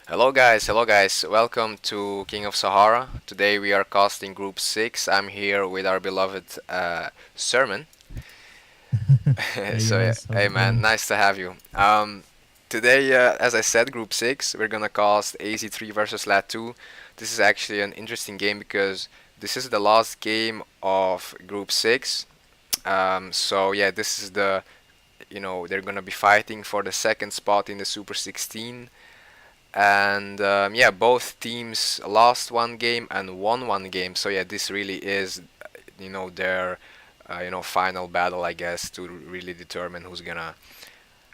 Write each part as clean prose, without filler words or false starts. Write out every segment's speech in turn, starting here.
Hello guys, welcome to King of Sahara. Today we are casting Group 6. I'm here with our beloved Serman. Hey So yeah, guys, how's hey it man, going? nice to have you. Today, as I said, Group 6, we're gonna cast AZ3 versus Lat2. This is actually an interesting game because this is the last game of Group 6. So yeah, this is they're gonna be fighting for the second spot in the Super 16. And yeah, both teams lost one game and won one game. So yeah, this really is, their, final battle, I guess, to really determine who's gonna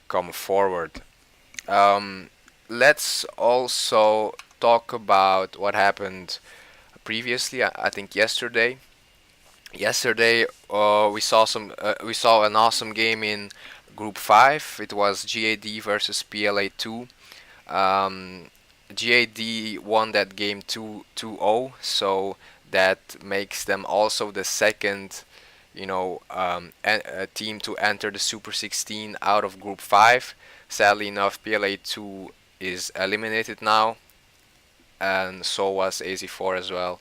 come forward. Um, let's also talk about what happened previously. I think yesterday. Yesterday, we saw an awesome game in Group 5. It was GAD versus PLA2. Um, GAD won that game 2-0, so that makes them also the second, team to enter the Super 16 out of Group 5. Sadly enough, PLA2 is eliminated now, and so was AZ4 as well.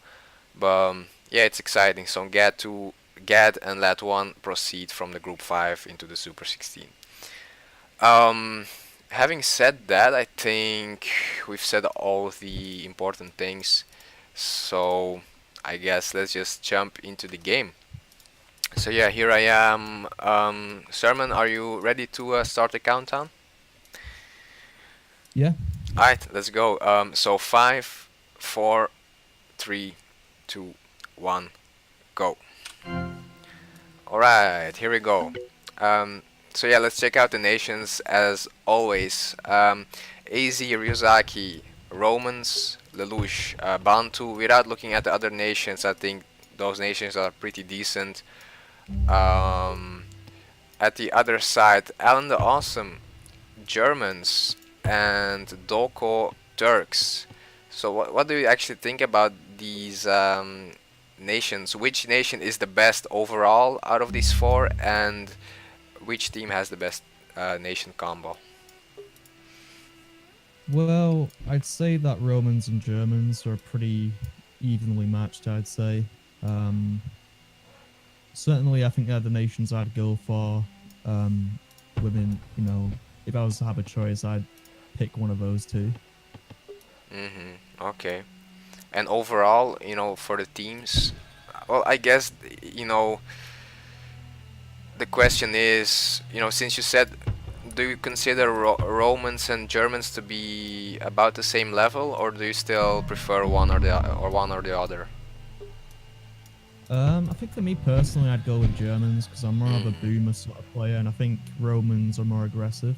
But yeah, it's exciting. So GAD and Lat1 proceed from the Group 5 into the Super 16. Um, Having said that, I think we've said all the important things. So I guess let's just jump into the game. So yeah, here I am. Sermon, are you ready to start the countdown? Yeah, Alright, let's go. So five, four, three, two, one, go. Alright, here we go. Um, so yeah, let's check out the nations as always. AZ, Ryuzaki, Romans, Lelouch, Bantu. Without looking at the other nations, I think those nations are pretty decent. Um, at the other side, Alan the Awesome, Germans, and Doko, Turks. So what do you actually think about these nations? Which nation is the best overall out of these four, and which team has the best nation combo? well, I'd say that Romans and Germans are pretty evenly matched, I'd say. Um, Certainly, I think they're the nations I'd go for. Um, Women, if I was to have a choice, I'd pick one of those two. Okay. And overall, for the teams, well, I guess, the question is, since you said, do you consider Romans and Germans to be about the same level, or do you still prefer one or the other? I think for me personally, I'd go with Germans because I'm more of a Mm. boomer sort of player, and I think Romans are more aggressive.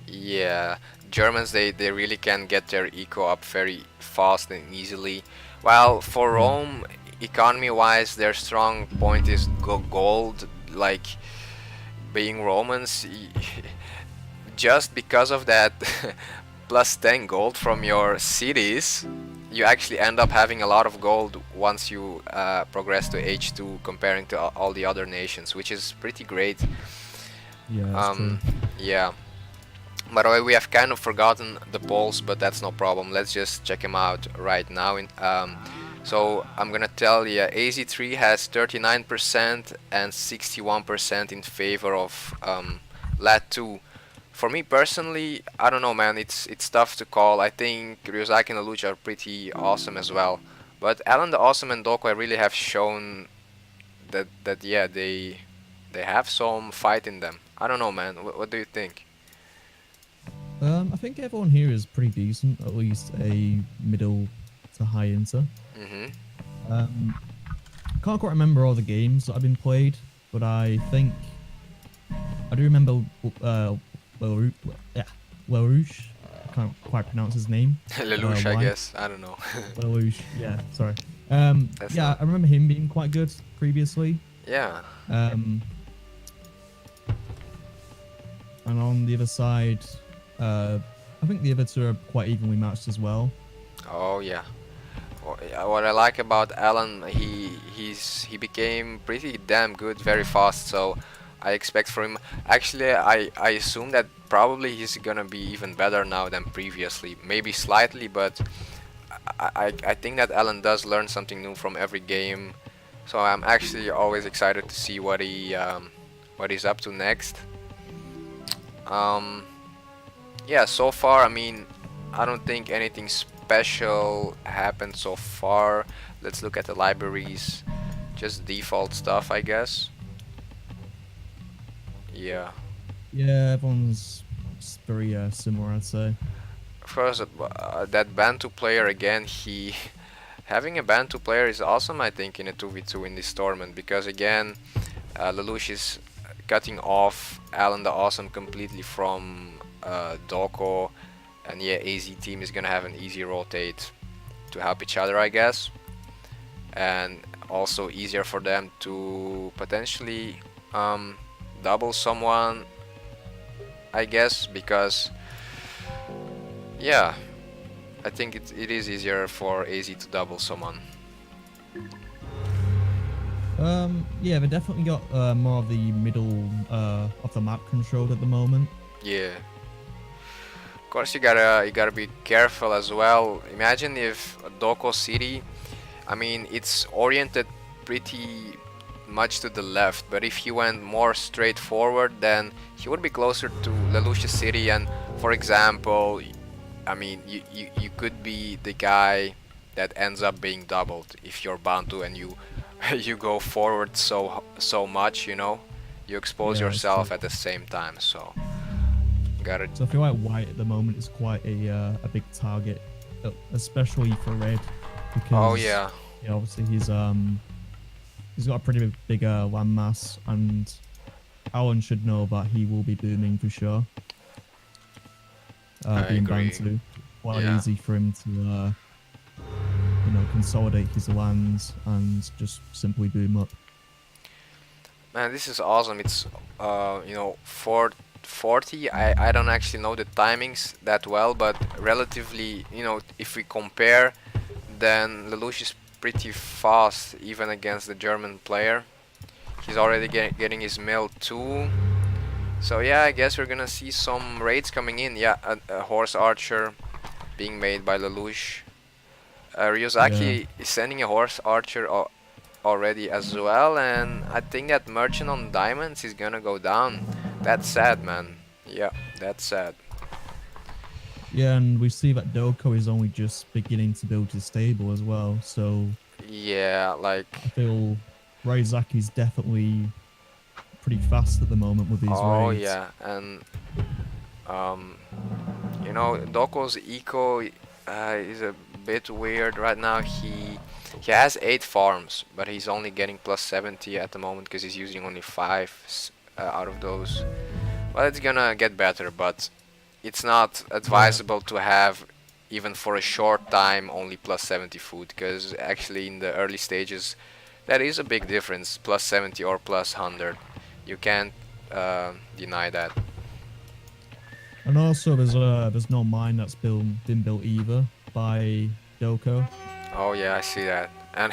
Yeah, Germans they really can get their eco up very fast and easily. While for Yeah. Rome, economy wise, their strong point is gold. Like being Romans, just because of that plus 10 gold from your cities, you actually end up having a lot of gold once you progress to H2 comparing to all the other nations, which is pretty great. Yeah, that's true. Um, yeah. By the way, we have kind of forgotten the polls, but that's no problem. Let's just check them out right now. So I'm gonna tell you, AZ3 has 39% and 61% in favor of Lat2. For me personally, I don't know, man. It's tough to call. I think Ryuzaki and Lelouch are pretty awesome as well. But Alan the Awesome and Doko really have shown that yeah they have some fight in them. I don't know, man. What do you think? I think everyone here is pretty decent, at least a middle to high inter. Mhm. Um, can't quite remember all the games that have been played, but I think I do remember Leroux, yeah, Lerouge. I can't quite pronounce his name. Lelouch, I Why? guess. I don't know. Lerouge. Yeah, sorry. That's Yeah, not. I remember him being quite good previously. Yeah. Um, and on the other side, uh, I think the other two are quite evenly matched as well. Oh yeah. Yeah, what I like about Alan, he became pretty damn good very fast. So I expect from him. Actually, I assume that probably he's gonna be even better now than previously. Maybe slightly, but I think that Alan does learn something new from every game. So I'm actually always excited to see what he's up to next. Um, yeah, so far, I mean, I don't think anything special happened so far. Let's look at the libraries. Just default stuff, I guess. Yeah. Yeah, everyone's very similar, I'd say. First, that Bantu player again, he having a Bantu player is awesome, I think, in a 2v2 in this tournament because again, Lelouch is cutting off Alan the Awesome completely from Doko, and yeah, AZ team is gonna have an easy rotate to help each other, I guess, and also easier for them to potentially um, double someone, I guess, because yeah, I think it is easier for AZ to double someone. Yeah, they definitely got more of the middle of the map controlled at the moment. Yeah. Of course, you gotta be careful as well. Imagine if Doko City, I mean, it's oriented pretty much to the left, but if he went more straight forward, then he would be closer to Lelouch City. And for example, I mean, you could be the guy that ends up being doubled if you're Bantu and you you go forward so much, you know, you expose Yeah, it's true. yourself at the same time. So gotta. So I feel like white at the moment is quite a big target, especially for red, Oh because yeah, yeah, obviously he's got a pretty big landmass, and Alan should know that he will be booming for sure. I Being bound agree. to, quite Yeah, easy for him to consolidate his lands and just simply boom up. man, this is awesome. It's 440. I don't actually know the timings that well, but relatively, if we compare, then Lelouch is pretty fast even against the German player. He's already getting his mill too. So yeah, I guess we're gonna see some raids coming in. Yeah, a horse archer being made by Lelouch. Yeah. Ryuzaki is sending a horse archer already as well, and I think that merchant on diamonds is gonna go down. That's sad, man. Yeah, that's sad. Yeah, and we see that Doko is only just beginning to build his stable as well. So Yeah, like, I feel Raizaki's definitely pretty fast at the moment with these oh raids. yeah, and um, Doko's eco is a bit weird right now. He has 8 farms, but he's only getting plus 70 at the moment because he's using only 5 out of those. Well, it's gonna get better, but it's not Yeah. advisable to have even for a short time only plus 70 food because actually in the early stages that is a big difference, plus 70 or plus 100. You can't deny that. And also there's no mine that's been built either by Doko. Oh yeah, I see that. And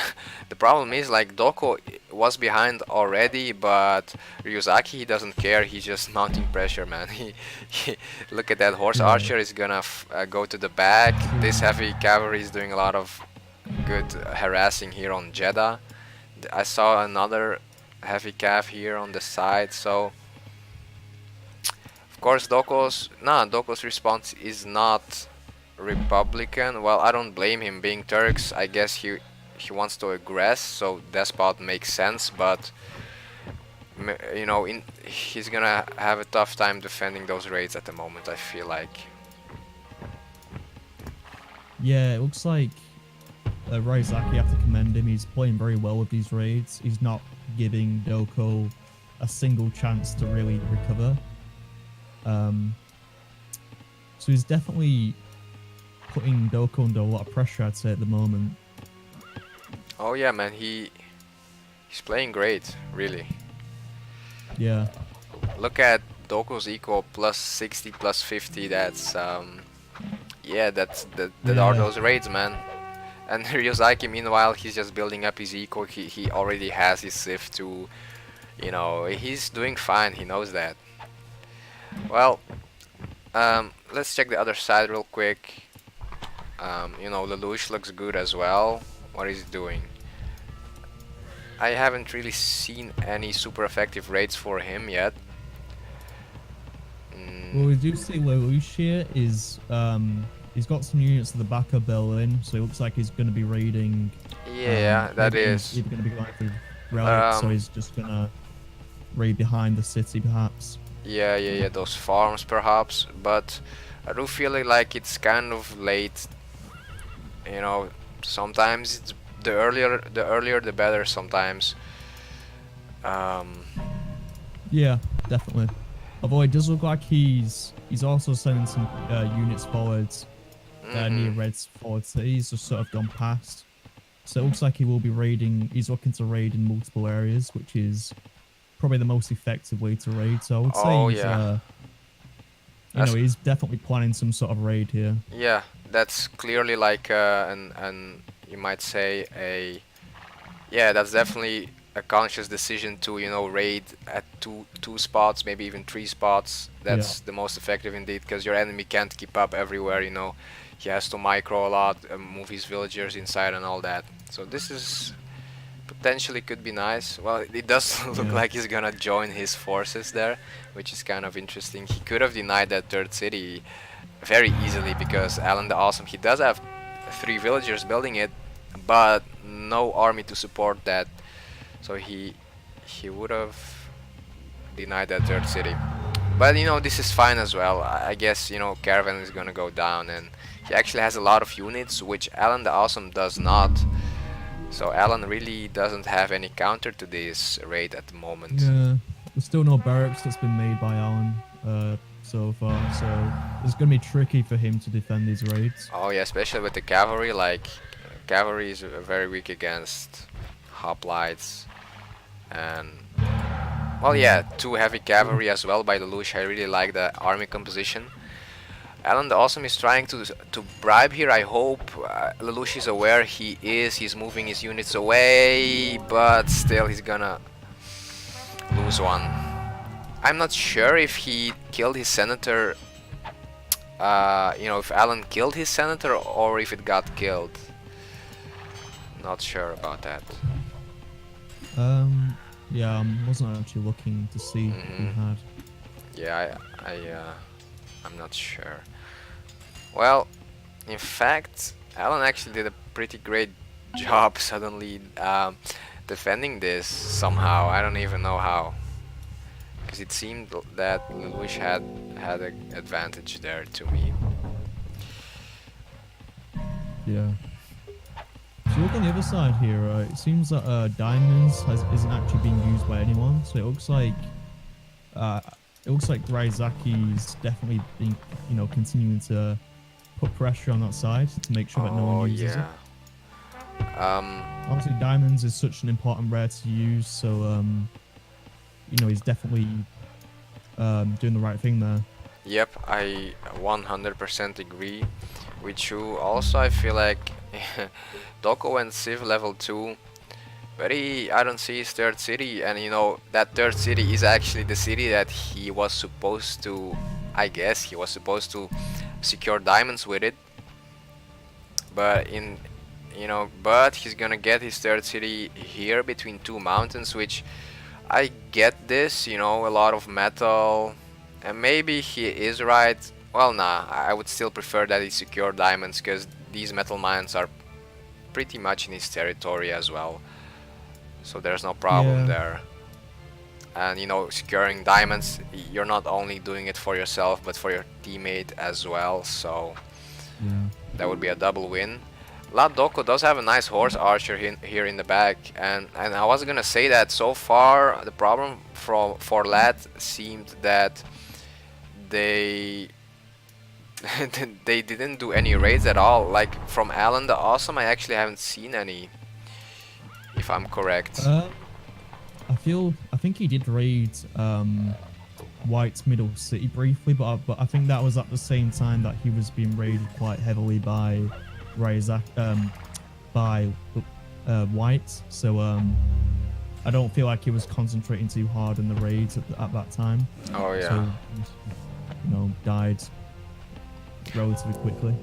the problem is like Doko was behind already, but Ryuzaki he doesn't care. He's just mounting pressure, man. He look at that horse Yeah. archer is gonna go to the back. This heavy cavalry is doing a lot of good harassing here on Jeddah. I saw another heavy cav here on the side, so of course Doko's response is not Republican. Well, I don't blame him. Being Turks, I guess he wants to aggress, so despot makes sense. But he's gonna have a tough time defending those raids at the moment. I feel like. Yeah, it looks like Raizaki, you have to commend him. He's playing very well with these raids. He's not giving Doko a single chance to really recover. Um, so he's definitely putting Doko under a lot of pressure, I'd say, at the moment. Oh yeah, man, he's playing great, really. Yeah. Look at Doku's eco plus 60, plus 50. That's yeah, that are Yeah. those raids, man. And Ryuzaki, meanwhile, he's just building up his eco. He already has his Sif to You know, he's doing fine. He knows that. Well, let's check the other side real quick. You know, Lelouch looks good as well. What is he doing? I haven't really seen any super effective raids for him yet. Well, we do see Lelouch here is he's got some units at the back of Berlin, so it looks like he's going to be raiding. Yeah, that Maybe he's is. either going to be going for relics, so Um, he's just going to raid behind the city, perhaps. yeah, those farms perhaps, but I do feel like it's kind of late. You know, sometimes it's the earlier the better. Sometimes. Um, Yeah, definitely. Although it does look like he's also sending some units forwards near mhm. Red's forward city. He's just sort of gone past. So it looks like he will be raiding. He's looking to raid in multiple areas, which is probably the most effective way to raid. So I would say Oh he's, yeah, you know, that's he's definitely planning some sort of raid here. yeah, that's clearly like an you might say a yeah, that's definitely a conscious decision to raid at two spots, maybe even three spots. Yeah, That's the most effective indeed, because your enemy can't keep up everywhere. You know, he has to micro a lot, move his villagers inside and all that. So this is potentially could be nice. Well, it does look yeah, like he's gonna join his forces there, which is kind of interesting. He could have denied that third city very easily because Alan the Awesome, he does have three villagers building it, but no army to support that. So he would have denied that third city. But this is fine as well. I guess Caravan is gonna go down, and he actually has a lot of units, which Alan the Awesome does not. So Alan really doesn't have any counter to this raid at the moment. yeah. There's still no barracks that's been made by Alan so far, so it's going to be tricky for him to defend these raids. Oh yeah, especially with the cavalry. Like cavalry is very weak against hoplites, and well, Yeah, yeah, two heavy cavalry as well by Lelouch. I really like the army composition. Alan the Awesome is trying to bribe here. I hope Lelouch is aware he is. He's moving his units away, but still he's gonna lose one. I'm not sure if he killed his senator. If Alan killed his senator or if it got killed. Not sure about that. yeah, I wasn't actually looking to see if he hmm had. Yeah, I'm not sure. Well, in fact, Alan actually did a pretty great job suddenly defending this somehow. I don't even know how, because it seemed that Lelouch had an advantage there to me. Yeah. So look on the other side here, it seems that diamonds isn't actually being used by anyone. So uh, it looks like Raizaki's definitely been, continuing to put pressure on that side to make sure that no Oh one uses it. yeah. Um. Obviously, diamonds is such an important rare to use, so he's definitely doing the right thing there. Yep, I 100% agree with you. Also, I feel like Doko and Civ level 2, I don't see his third city, and that third city is actually the city that he was supposed to, I guess, he was supposed to secure diamonds with it. But but he's gonna get his third city here between two mountains, which I get this, a lot of metal, and maybe he is right. Well, nah, I would still prefer that he secure diamonds, because these metal mines are pretty much in his territory as well. So there's no problem Yeah, there. And securing diamonds, you're not only doing it for yourself, but for your teammate as well. So yeah, that would be a double win. Lad Doko does have a nice horse archer here in the back, and I was gonna say that so far the problem for Lad seemed that they they didn't do any raids at all. Like from Alan the Awesome, I actually haven't seen any, if I'm correct. I think he did raid White's middle city briefly, but I think that was at the same time that he was being raided quite heavily by by White. So I don't feel like he was concentrating too hard in the raids at that time. Oh So, yeah. died relatively quickly.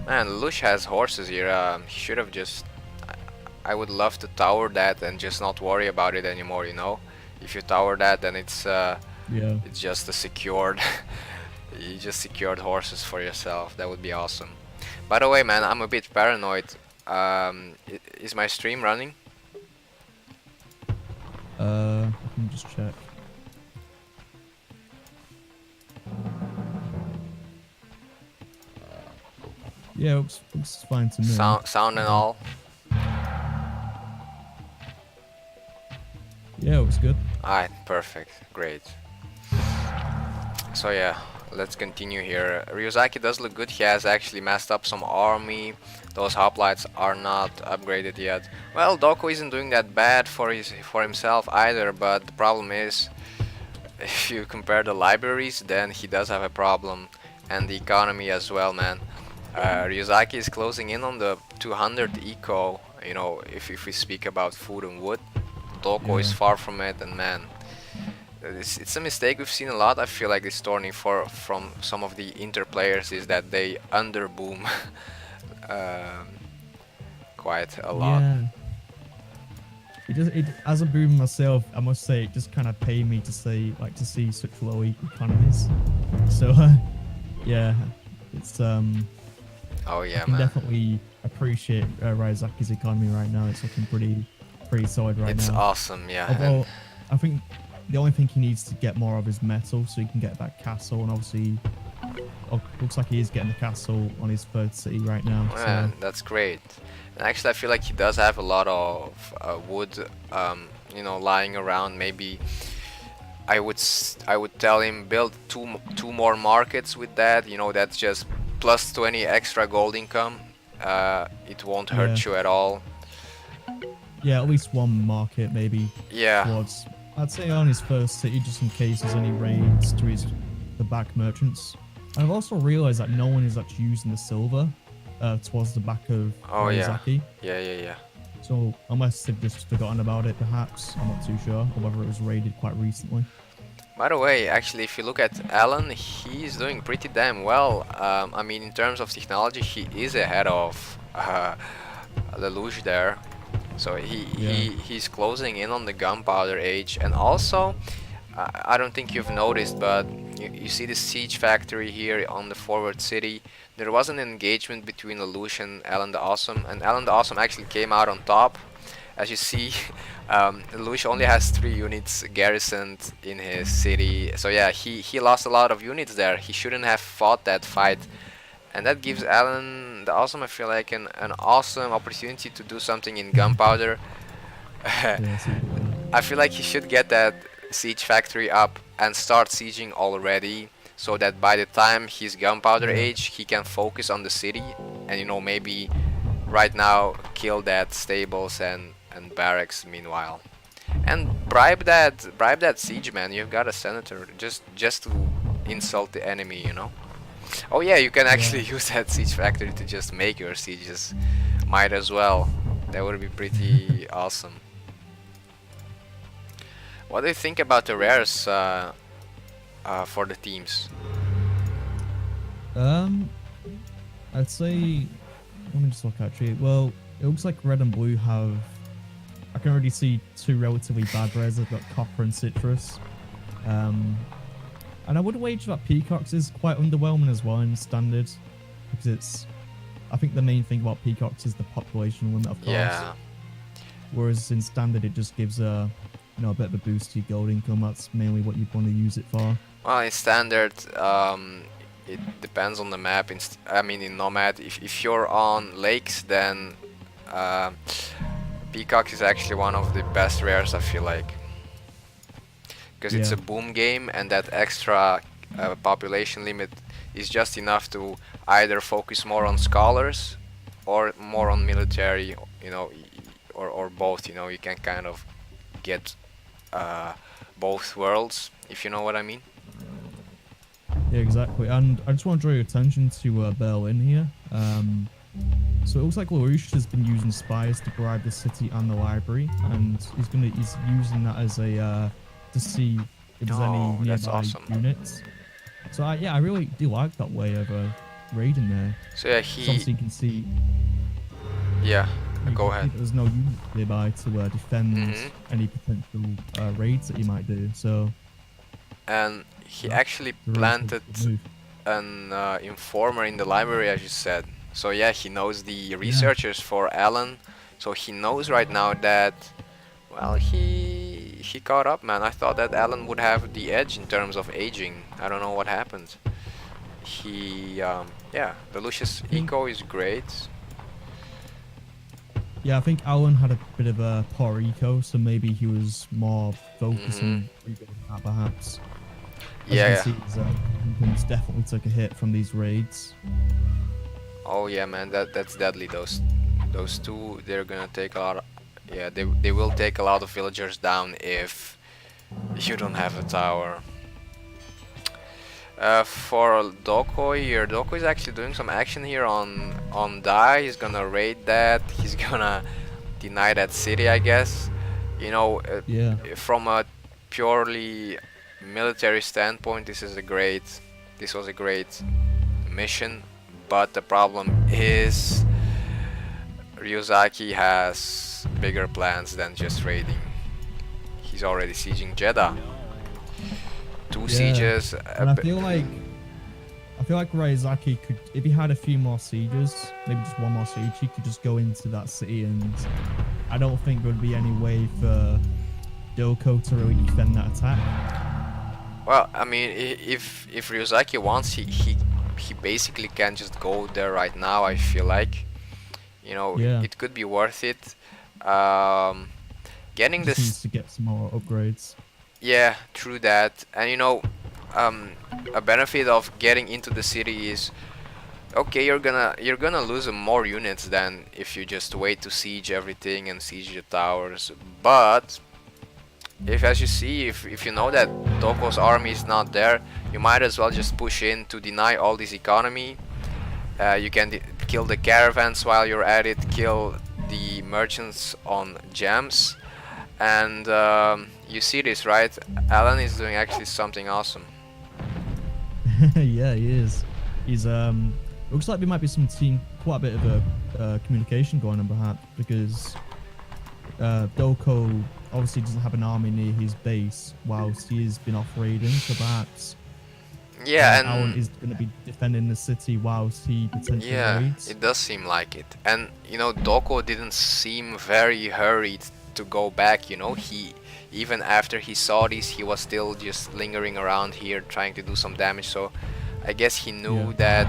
Man, Lush has horses here. He should have just. I would love to tower that and just not worry about it anymore. You know, if you tower that, then Yeah. it's just a secured. You just secured horses for yourself. That would be awesome. By the way, man, I'm a bit paranoid. Is my stream running? I can just check. Yeah, looks fine to me. Sound and all. Yeah, it was good. Alright, perfect, great. So yeah, let's continue here. Ryuzaki does look good. He has actually messed up some army. Those hoplites are not upgraded yet. Well, Doko isn't doing that bad for himself either, but the problem is, if you compare the libraries, then he does have a problem, and the economy as well, man. Ryuzaki is closing in on the 200 eco. You know, if we speak about food and wood, Doko is far from it, and man, it's a mistake we've seen a lot. I feel like this tourney from some of the inter players is that they underboom um, quite a lot. Yeah. It as a boomer myself, I must say it just kind of paid me to see such low economies. So yeah, it's Oh yeah, I can man. definitely appreciate Ryozaki's economy right now. It's looking pretty solid right It's now. awesome, yeah. And Although I think the only thing he needs to get more of is metal, so he can get that castle. And obviously, looks like he is getting the castle on his third city right now. man, So that's great. And actually, I feel like he does have a lot of wood, lying around. Maybe I would tell him build two more markets with that. You know, that's just plus 20 extra gold income. It won't hurt you at all. yeah, at least one market maybe Yeah. towards. I'd say on his first city, just in case there's any raids to the back merchants. I've also realized that no one is actually using the silver towards the back of Oh yeah. Ryuzaki. Yeah. So unless they've just forgotten about it, perhaps I'm not too sure, or whether it was raided quite recently. By the way, actually, if you look at Alan, he's doing pretty damn well. I mean, in terms of technology, he is ahead of Lelouch there. So he's closing in on the gunpowder age, and also I don't think you've noticed, but you see the siege factory here on the forward city. There was an engagement between Lelouch and Alan the Awesome, and Alan the Awesome actually came out on top. As you see, Lelouch only has 3 units garrisoned in his city, so yeah, he lost a lot of units there. He shouldn't have fought that fight. And that gives Alan the Awesome, I feel like, an awesome opportunity to do something in gunpowder. I feel like he should get that siege factory up and start sieging already, so that by the time he's gunpowder age, he can focus on the city and, you know, maybe right now kill that stables and barracks meanwhile. And bribe that siege man. You've got a senator just to insult the enemy, you know. Oh yeah, you can actually use that siege factory to just make your sieges. Might as well. That would be pretty awesome. What do you think about the rares for the teams? I'd say, let me just look actually. Well, it looks like red and blue have. I can already see 2 relatively bad rares. They've got copper and citrus. And I would wager that Peacocks is quite underwhelming as well in standard, because it's. I think the main thing about Peacocks is the population limit, of course. Yeah. Whereas in standard, it just gives a bit of a boost to your gold income. That's mainly what you want to use it for. Well, in standard, it depends on the map. In Nomad, if you're on lakes, then Peacock is actually one of the best rares, I feel like. Because it's a boom game, and that extra population limit is just enough to either focus more on scholars or more on military, you know, or both. You know, you can kind of get both worlds, if you know what I mean. Yeah, exactly. And I just want to draw your attention to Berlin here. So it looks like LaRouche has been using spies to bribe the city and the library, and he's using that as a to see if there's any Oh, that's nearby awesome. units. So I really do like that way of raiding there. So yeah, Because obviously yeah, you go can see ahead. that there's no units nearby to defend Hmm. any potential raids that you might do. So And he that's actually a really planted good move. an informer in the library, as you said. So yeah, he knows the Yeah. researchers for Alan. So he knows right now that, well, he caught up, man. I thought that Alan would have the edge in terms of aging. I don't know what happened. Yeah, the Lucius I think eco is great. Yeah, I think Alan had a bit of a poor eco, so maybe he was more focused Hmm. on rebuilding that, perhaps. As you can Yeah. see, his incomes definitely took a hit from these raids. Oh yeah, man. That's deadly. Those two, they're gonna take a lot. Yeah, they will take a lot of villagers down if you don't have a tower. For Doko here, Doko is actually doing some action here on Dai. He's gonna raid that. He's gonna deny that city, I guess. You know, Yeah. from a purely military standpoint, this was a great mission. But the problem is, Ryuzaki has bigger plans than just raiding. He's already sieging Jeddah. Two Yeah. sieges. And I feel like Ryazaki could, if he had a few more sieges, maybe just one more siege, he could just go into that city, and I don't think there would be any way for Doko to really defend that attack. Well, I mean, if Ryuzaki wants, he basically can just go there right now. I feel like, Yeah. it could be worth it. Um, He getting just this, needs to get some more upgrades. yeah, true that. And um, a benefit of getting into the city is, okay, you're gonna lose more units than if you just wait to siege everything and siege the towers. But if, as you see, if you know that Doko's army is not there, you might as well just push in to deny all this economy. You can kill the caravans while you're at it, kill the merchants on gems, and you see this, right? Alan is doing actually something awesome. Yeah, he is. He's looks like there might be quite a bit of a communication going on perhaps because Doko obviously doesn't have an army near his base whilst he has been off raiding, so perhaps Yeah, Alan and is going to be defending the city whilst he potentially yeah, raids. it does seem like it. And Doko didn't seem very hurried to go back. He, even after he saw this, he was still just lingering around here trying to do some damage. So I guess he Yeah. knew that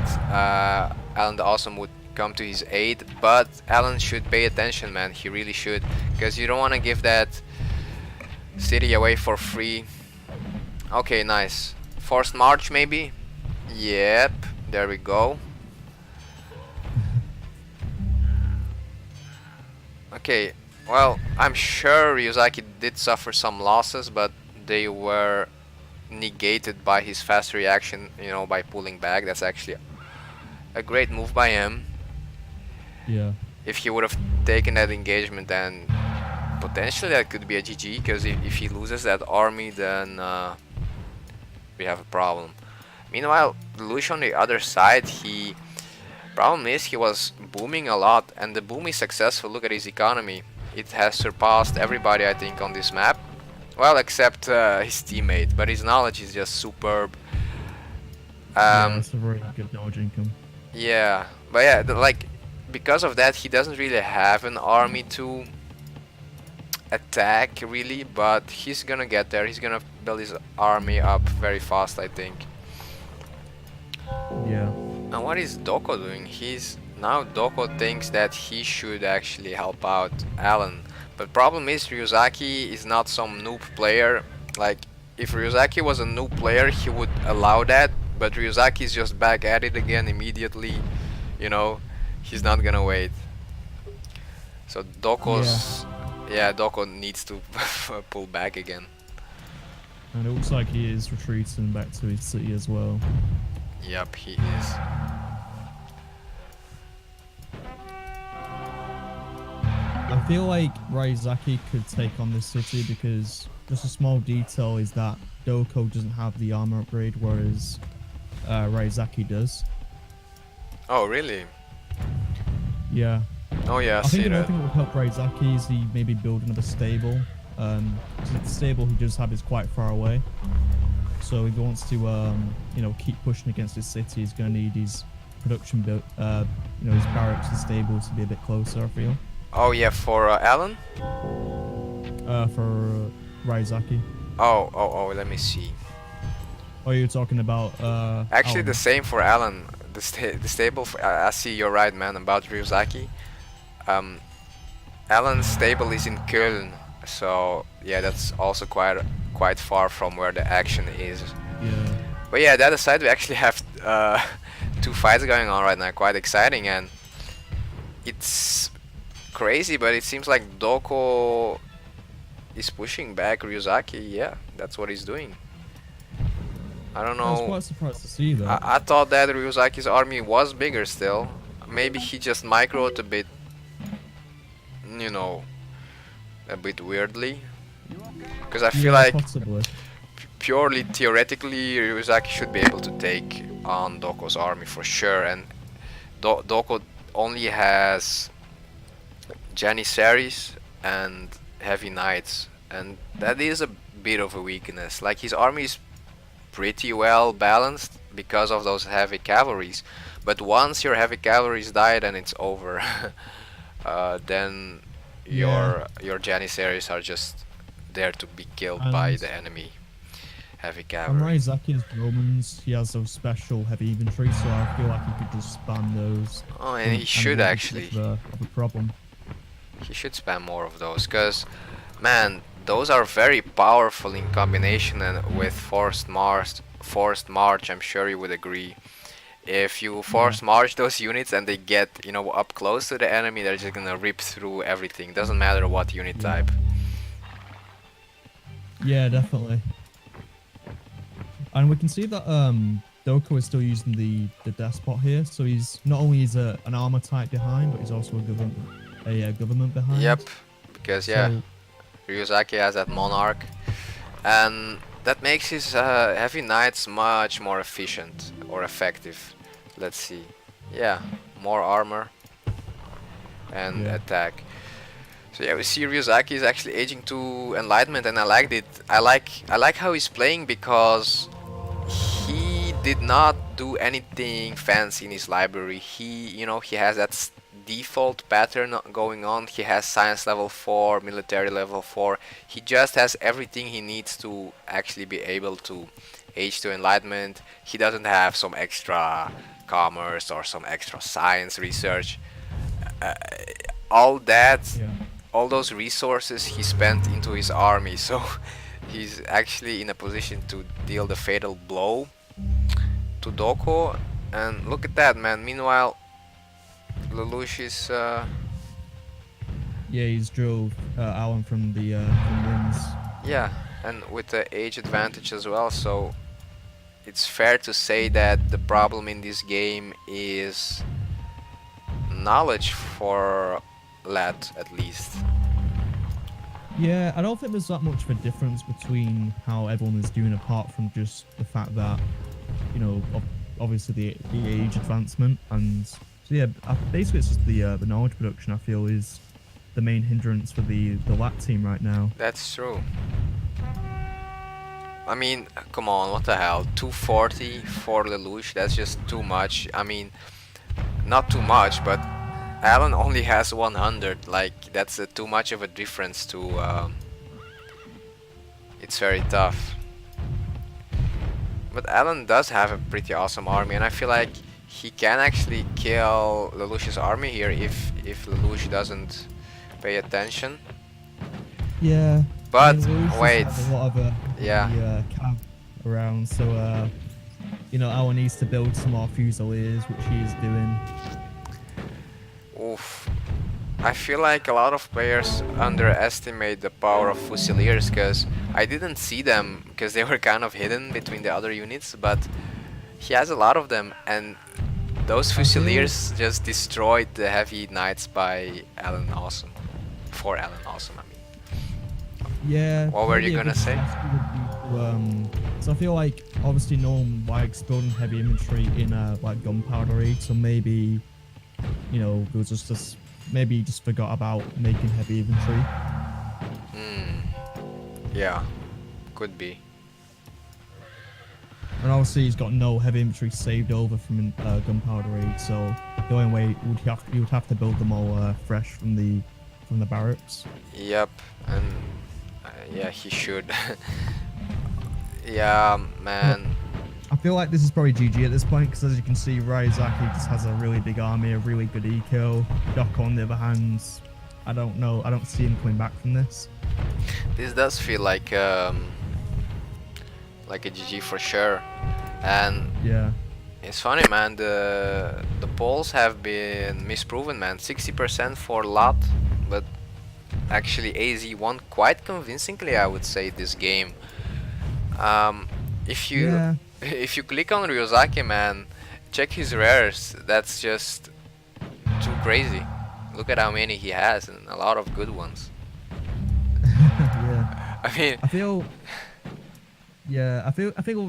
Alan the Awesome would come to his aid. But Alan should pay attention, man. He really should, because you don't want to give that city away for free. Okay, nice. Forced march, maybe? Yep, there we go. Okay, well, I'm sure Ryuzaki did suffer some losses, but they were negated by his fast reaction, by pulling back. That's actually a great move by him. Yeah. If he would have taken that engagement, then potentially that could be a GG, because if he loses that army, then we have a problem. Meanwhile, Lelouch on the other side, problem is he was booming a lot, and the boom is successful. Look at his economy. It has surpassed everybody, I think, on this map. Well, except his teammate, but his knowledge is just superb. Yeah, it's a very good knowledge income. Yeah, but yeah, because of that, he doesn't really have an army to attack, really, but he's gonna get there. He's gonna build his army up very fast, I think. Yeah. And what is Doko doing? Now Doko thinks that he should actually help out Alan. But problem is Ryuzaki is not some noob player. Like, if Ryuzaki was a noob player, he would allow that. But Ryuzaki is just back at it again immediately. He's not gonna wait. So Doko needs to pull back again. And it looks like he is retreating back to his city as well. Yep, he is. I feel like Ryazaki could take on this city because just a small detail is that Doko doesn't have the armor upgrade, whereas Ryazaki does. Oh, really? Yeah, Oh yeah, I I think see another that. thing that would help Ryazaki is he maybe build another stable. 'Cause the stable he does have is quite far away. So if he wants to, keep pushing against his city, he's going to need his production built, his barracks and stables to be a bit closer. I feel. Oh yeah, for Alan? For Ryazaki. Oh, let me see. Oh, you're talking about Actually, the Alan. same for Alan. The stable. I see you're right, man. About Ryuzaki. Um, Alan's stable is in Köln, so yeah, that's also quite far from where the action is. Yeah. But yeah, that aside, we actually have two fights going on right now, quite exciting, and it's crazy. But it seems like Doko is pushing back Ryuzaki. Yeah, that's what he's doing. I don't I was know. quite surprised to see that. I thought that Ryuzaki's army was bigger still. Maybe he just microed a bit, you know, a bit weirdly. Because I feel Yeah, like possibly. purely theoretically, Ryuzaki should be able to take on Doko's army for sure. And Doko only has Janissaries and Heavy Knights, and that is a bit of a weakness. Like his army is pretty well balanced because of those heavy cavalries, but once your heavy cavalries die, then it's over. Then Yeah. your Janissaries are just there to be killed by And the enemy heavy on cavalry. Ryazaki's Romans, he has those special heavy infantry, so I feel like he could just spam those, Oh, and he and it should won't be too much actually. of a problem. He should spam more of those, cause man, those are very powerful in combination and with forced march. Forced march, I'm sure you would agree. If you Yeah. force march those units and they get, up close to the enemy, they're just gonna rip through everything. Doesn't matter what unit Yeah. type. Yeah, definitely. And we can see that Doko is still using the despot here, so he's not only is an armor type behind, but he's also a government Yep, behind. because yeah, So Ryuzaki has that monarch, and that makes his heavy knights much more efficient or effective. Let's see. Yeah, more armor and yeah, attack. So yeah, we see Ryuzaki is actually aging to enlightenment, and I liked it. I like how he's playing because he did not do anything fancy in his library. He has that default pattern going on. He has science level 4, military level 4. He just has everything he needs to actually be able to age to enlightenment. He doesn't have some extra commerce or some extra science research. Uh, all that, yeah. all those resources he spent into his army, so he's actually in a position to deal the fatal blow to Doko. And look at that, man. Meanwhile, Lelouch is Yeah, he's drove Alan from wins. yeah, and with the age advantage as well, so it's fair to say that the problem in this game is knowledge for Lat, at least. Yeah, I don't think there's that much of a difference between how everyone is doing, apart from just the fact that, obviously the age advancement, and so yeah, basically it's just the knowledge production. I feel is the main hindrance for the LAT team right now. That's true. I mean, come on, what the hell? 240 for Lelouch, that's just too much. I mean, not too much, but Alan only has 100. Like, that's too much of a difference to. It's very tough. But Alan does have a pretty awesome army, and I feel like he can actually kill Lelouch's army here if Lelouch doesn't pay attention. Yeah, I But mean, Lewis wait, has a lot of yeah, the cav around, so Alan needs to build some more fusiliers, which he is doing. oof. I feel like a lot of players underestimate the power of Fusiliers because I didn't see them because they were kind of hidden between the other units, but he has a lot of them, and those I feel Fusiliers just destroyed the heavy knights by Alan Awesome. before Alan also, I mean. Yeah, What were you maybe a gonna good say? strategy would be to so I feel like obviously no one likes building heavy infantry in like gunpowder age, so maybe there was just maybe he just forgot about making heavy infantry. Yeah, could be. And obviously he's got no heavy infantry saved over from gunpowder age, so the only way you would have to build them all fresh from the barracks. Yep, and yeah, he should. Yeah, But man. I feel like this is probably GG at this point because, as you can see, Ryazaki just has a really big army, a really good eco. Doc, on the other hand, I don't know. I don't see him coming back from this. This does feel like a GG for sure. And Yeah. it's funny, man. The polls have been misproven, man. 60% for Lot, but actually AZ won quite convincingly, I would say, this game. If you Yeah. if you click on Ryozaki, man, check his rares. That's just too crazy. Look at how many he has, and a lot of good ones. Yeah. I mean, I feel. Yeah. I feel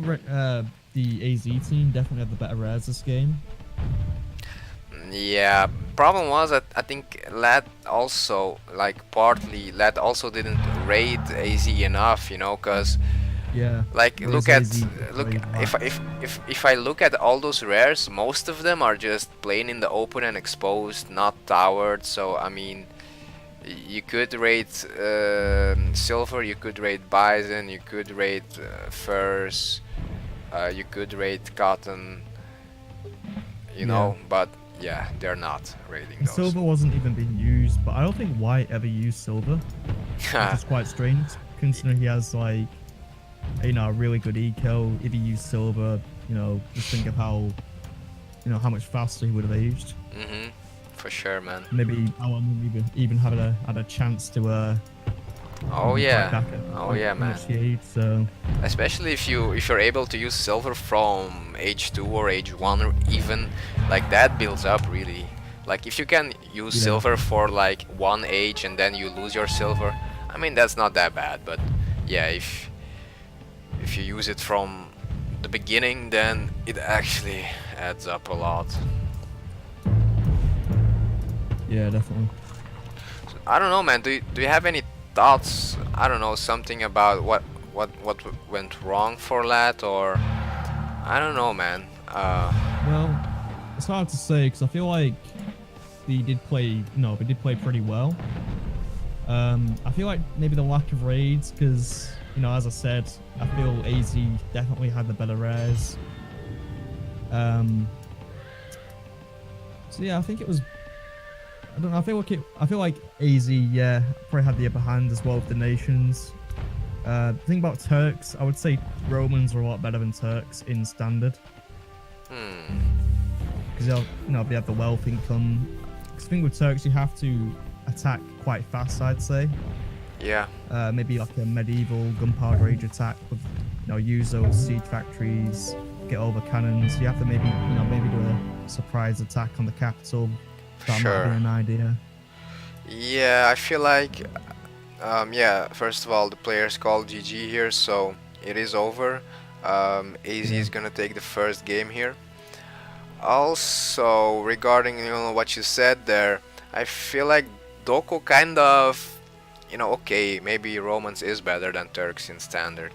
the AZ team definitely had the better rares this game. yeah. Problem was that I think Lad also, like partly, Lad also didn't raid AZ enough, you know, cause Yeah. like Whereas look at AZ look plays if back. if I look at all those rares, most of them are just plain in the open and exposed, not towered. So I mean, you could raid silver, you could raid bison, you could raid furs, you could raid cotton, you Yeah. know, but yeah, they're not raiding And those. silver wasn't even being used, but I don't think White ever used silver, which is quite strange considering he has like a really good eco. If he used silver, just think of how how much faster he would have aged. Mhm. For sure, man. Maybe I wouldn't even had a chance to Oh fight yeah. back at Oh how yeah, man. much he aged. So Especially if you're able to use silver from age 2 or age 1 or even, like that builds up really. Like if you can use yeah, silver for like one age and then you lose your silver, I mean that's not that bad, but yeah, if you use it from the beginning, then it actually adds up a lot. yeah, definitely. So, I don't know, man. Do you have any thoughts? I don't know, something about what went wrong for Lat, or I don't know, man. Well, it's hard to say because I feel like he did play. No, he did play pretty well. I feel like maybe the lack of raids because as I said, I feel AZ definitely had the better rares. So yeah, I think it was. I don't know. I feel like AZ, yeah, probably had the upper hand as well with the nations. The thing about Turks, I would say Romans are a lot better than Turks in standard Hmm. because they have the wealth income. Because the thing with Turks, you have to attack quite fast. I'd say Yeah. maybe like a medieval gunpowder age attack with use those siege factories, get over cannons. You have to maybe do a surprise attack on the capital. That might be Sure. an idea. Yeah, I feel like, yeah, first of all, the players called GG here, so it is over. AZ Yeah. is gonna take the first game here. Also, regarding what you said there, I feel like Doko kind of, okay, maybe Romans is better than Turks in standard,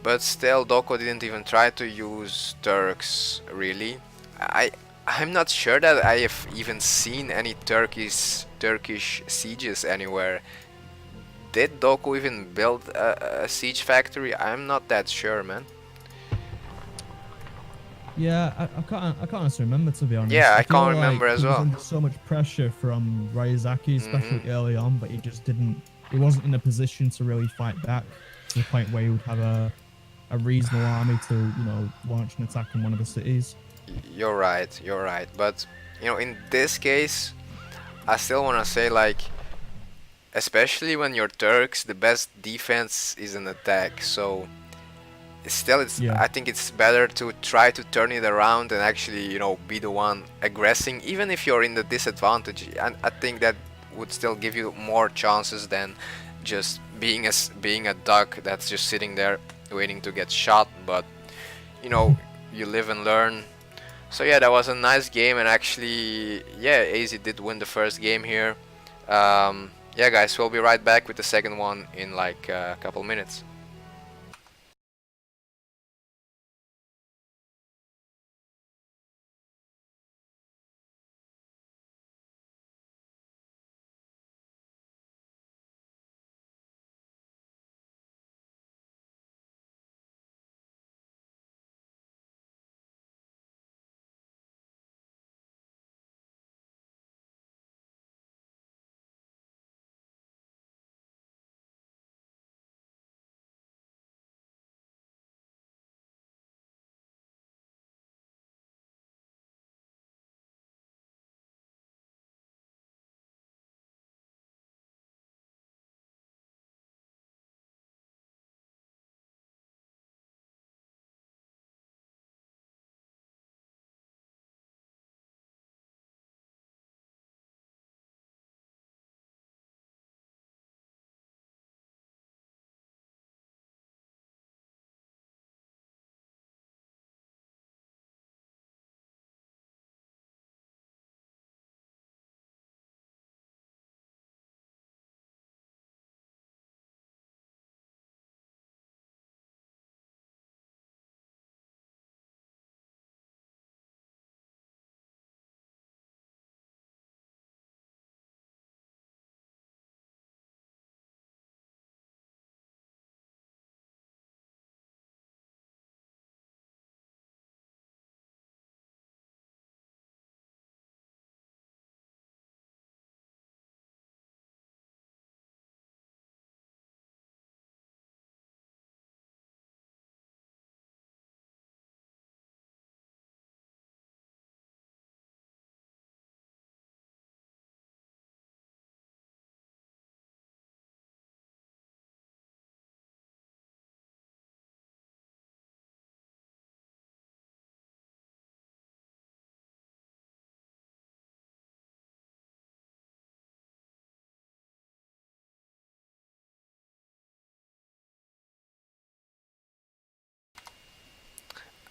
but still, Doko didn't even try to use Turks really. I I'm not sure that I have even seen any Turkish sieges anywhere. Did Doku even build a siege factory? I'm not that sure, man. Yeah, I can't honestly remember, to be honest. Yeah, I I feel can't like remember as he was well. under so much pressure from Ryazaki, especially Mhm. early on, but he wasn't in a position to really fight back to the point where he would have a reasonable army to, launch an attack on one of the cities. You're right, you're right. But, in this case, I still want to say, like, especially when you're Turks, the best defense is an attack. So, still, Yeah. I think it's better to try to turn it around and actually, be the one aggressing, even if you're in the disadvantage. And I think that would still give you more chances than just being a duck that's just sitting there waiting to get shot. But you know, you live and learn. So yeah, that was a nice game, and actually, yeah, AZ did win the first game here. Yeah, guys, we'll be right back with the second one in like a couple minutes.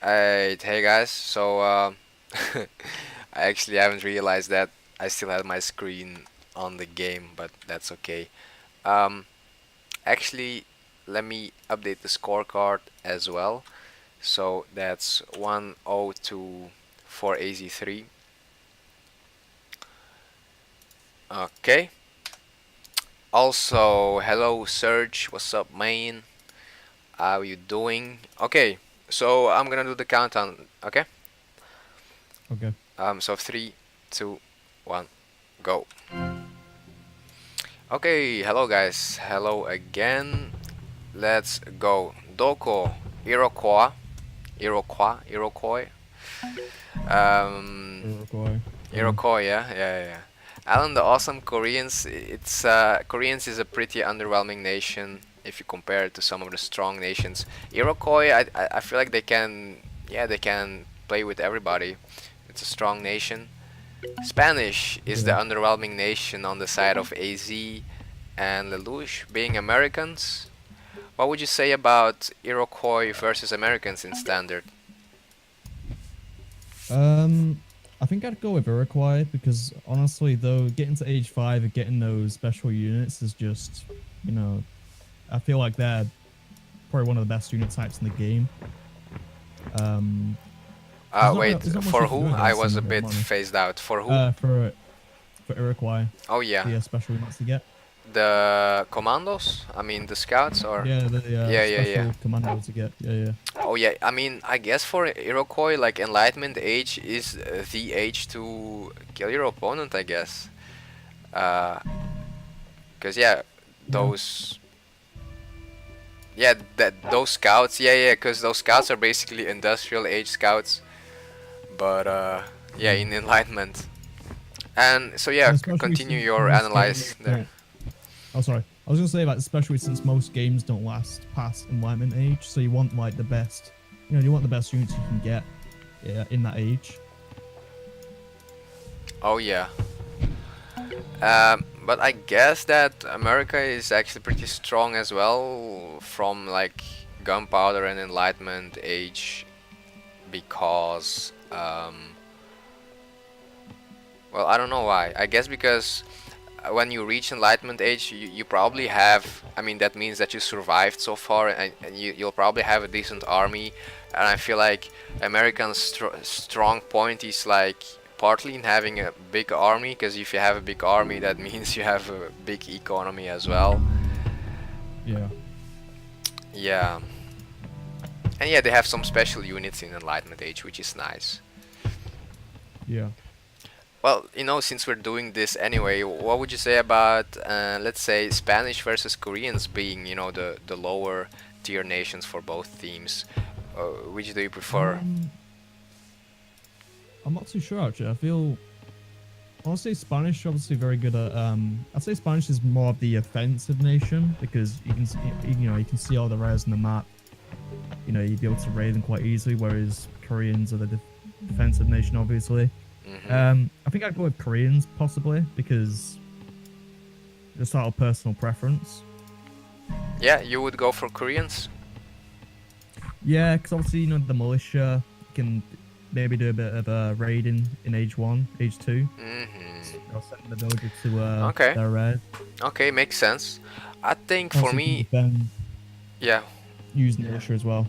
Hey guys, so I actually haven't realized that I still had my screen on the game, but that's okay. Um, Actually, let me update the scorecard as well. So that's 102 for AZ3. Okay. Also, hello Serge, what's up, man? How you doing? Okay, so I'm gonna do the countdown. Okay. Okay. So 3, 2, 1, go. Okay, hello guys. Hello again. Let's go. Doko, Iroquois, Iroquois. Um, Uruguay. Fine. Iroquois, yeah. Alan, the awesome Koreans. It's Koreans is a pretty underwhelming nation if you compare it to some of the strong nations. Iroquois, I feel like they can play with everybody. It's a strong nation. Spanish is the Yeah. underwhelming nation on the side of AZ and Lelouch being Americans. What would you say about Iroquois versus Americans in standard? I think I'd go with Uruguay because honestly, though, getting to age 5 and getting those special units is just, you know, I feel like they're probably one of the best unit types in the game. Um, Wait, there's not much for you can do who? I against was them, a if I'm bit honest. phased out. For who? For Iroquois, Oh yeah, the special units to get. the commandos. I mean the scouts, or Yeah, the yeah. special commando to get. Yeah. Oh yeah. I mean, I guess for Iroquois, like Enlightenment age is the age to kill your opponent. I guess. Uh, cause yeah, Yeah. those that those scouts. Yeah. Cause those scouts are basically industrial age scouts. But yeah, Yeah. in Enlightenment. And so yeah, And especially continue since your most analyze games there. don't. Oh, sorry. I was gonna say that especially since most games don't last past Enlightenment age, so you want like the best. You want the best units you can get, yeah, in that age. Oh yeah. But I guess that America is actually pretty strong as well from like gunpowder and enlightenment age because well, I don't know why. I guess because when you reach enlightenment age, you probably have, I mean, that means that you survived so far, and you'll probably have a decent army. And I feel like American strong point is like partly in having a big army, because if you have a big army, that means you have a big economy as well. Yeah. Yeah, and yeah, they have some special units in enlightenment age, which is nice. Yeah. Well, since we're doing this anyway, what would you say about, let's say, Spanish versus Koreans being, the lower tier nations for both teams? Which do you prefer? Um, I'm not too sure actually. I feel honestly Spanish obviously very good at. I'd say Spanish is more of the offensive nation because you can see all the rares on the map. You'd be able to raid them quite easily, whereas Koreans are the defensive nation, obviously. I think I'd go with Koreans possibly because just out of personal preference. Yeah, you would go for Koreans? Yeah, because obviously the militia can maybe do a bit of raiding in age 1, age 2. I'll send the villager to Okay. their raid. Okay, makes sense. I think for Also, you can me, defend yeah, use militia as well.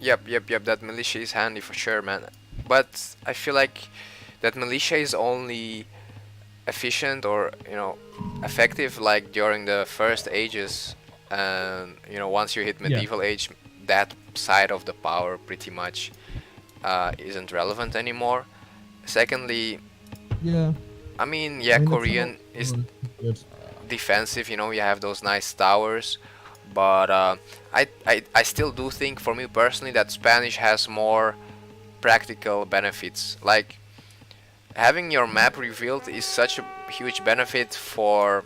yep, that militia is handy for sure, man. But I feel like that militia is only efficient or effective like during the first ages, and once you hit Yeah, medieval age, that side of the power pretty much isn't relevant anymore. Secondly, yeah. I mean, I yeah, mean the tower Korean is good. defensive, you have those nice towers, but I still do think, for me personally, that Spanish has more practical benefits. Like, having your map revealed is such a huge benefit for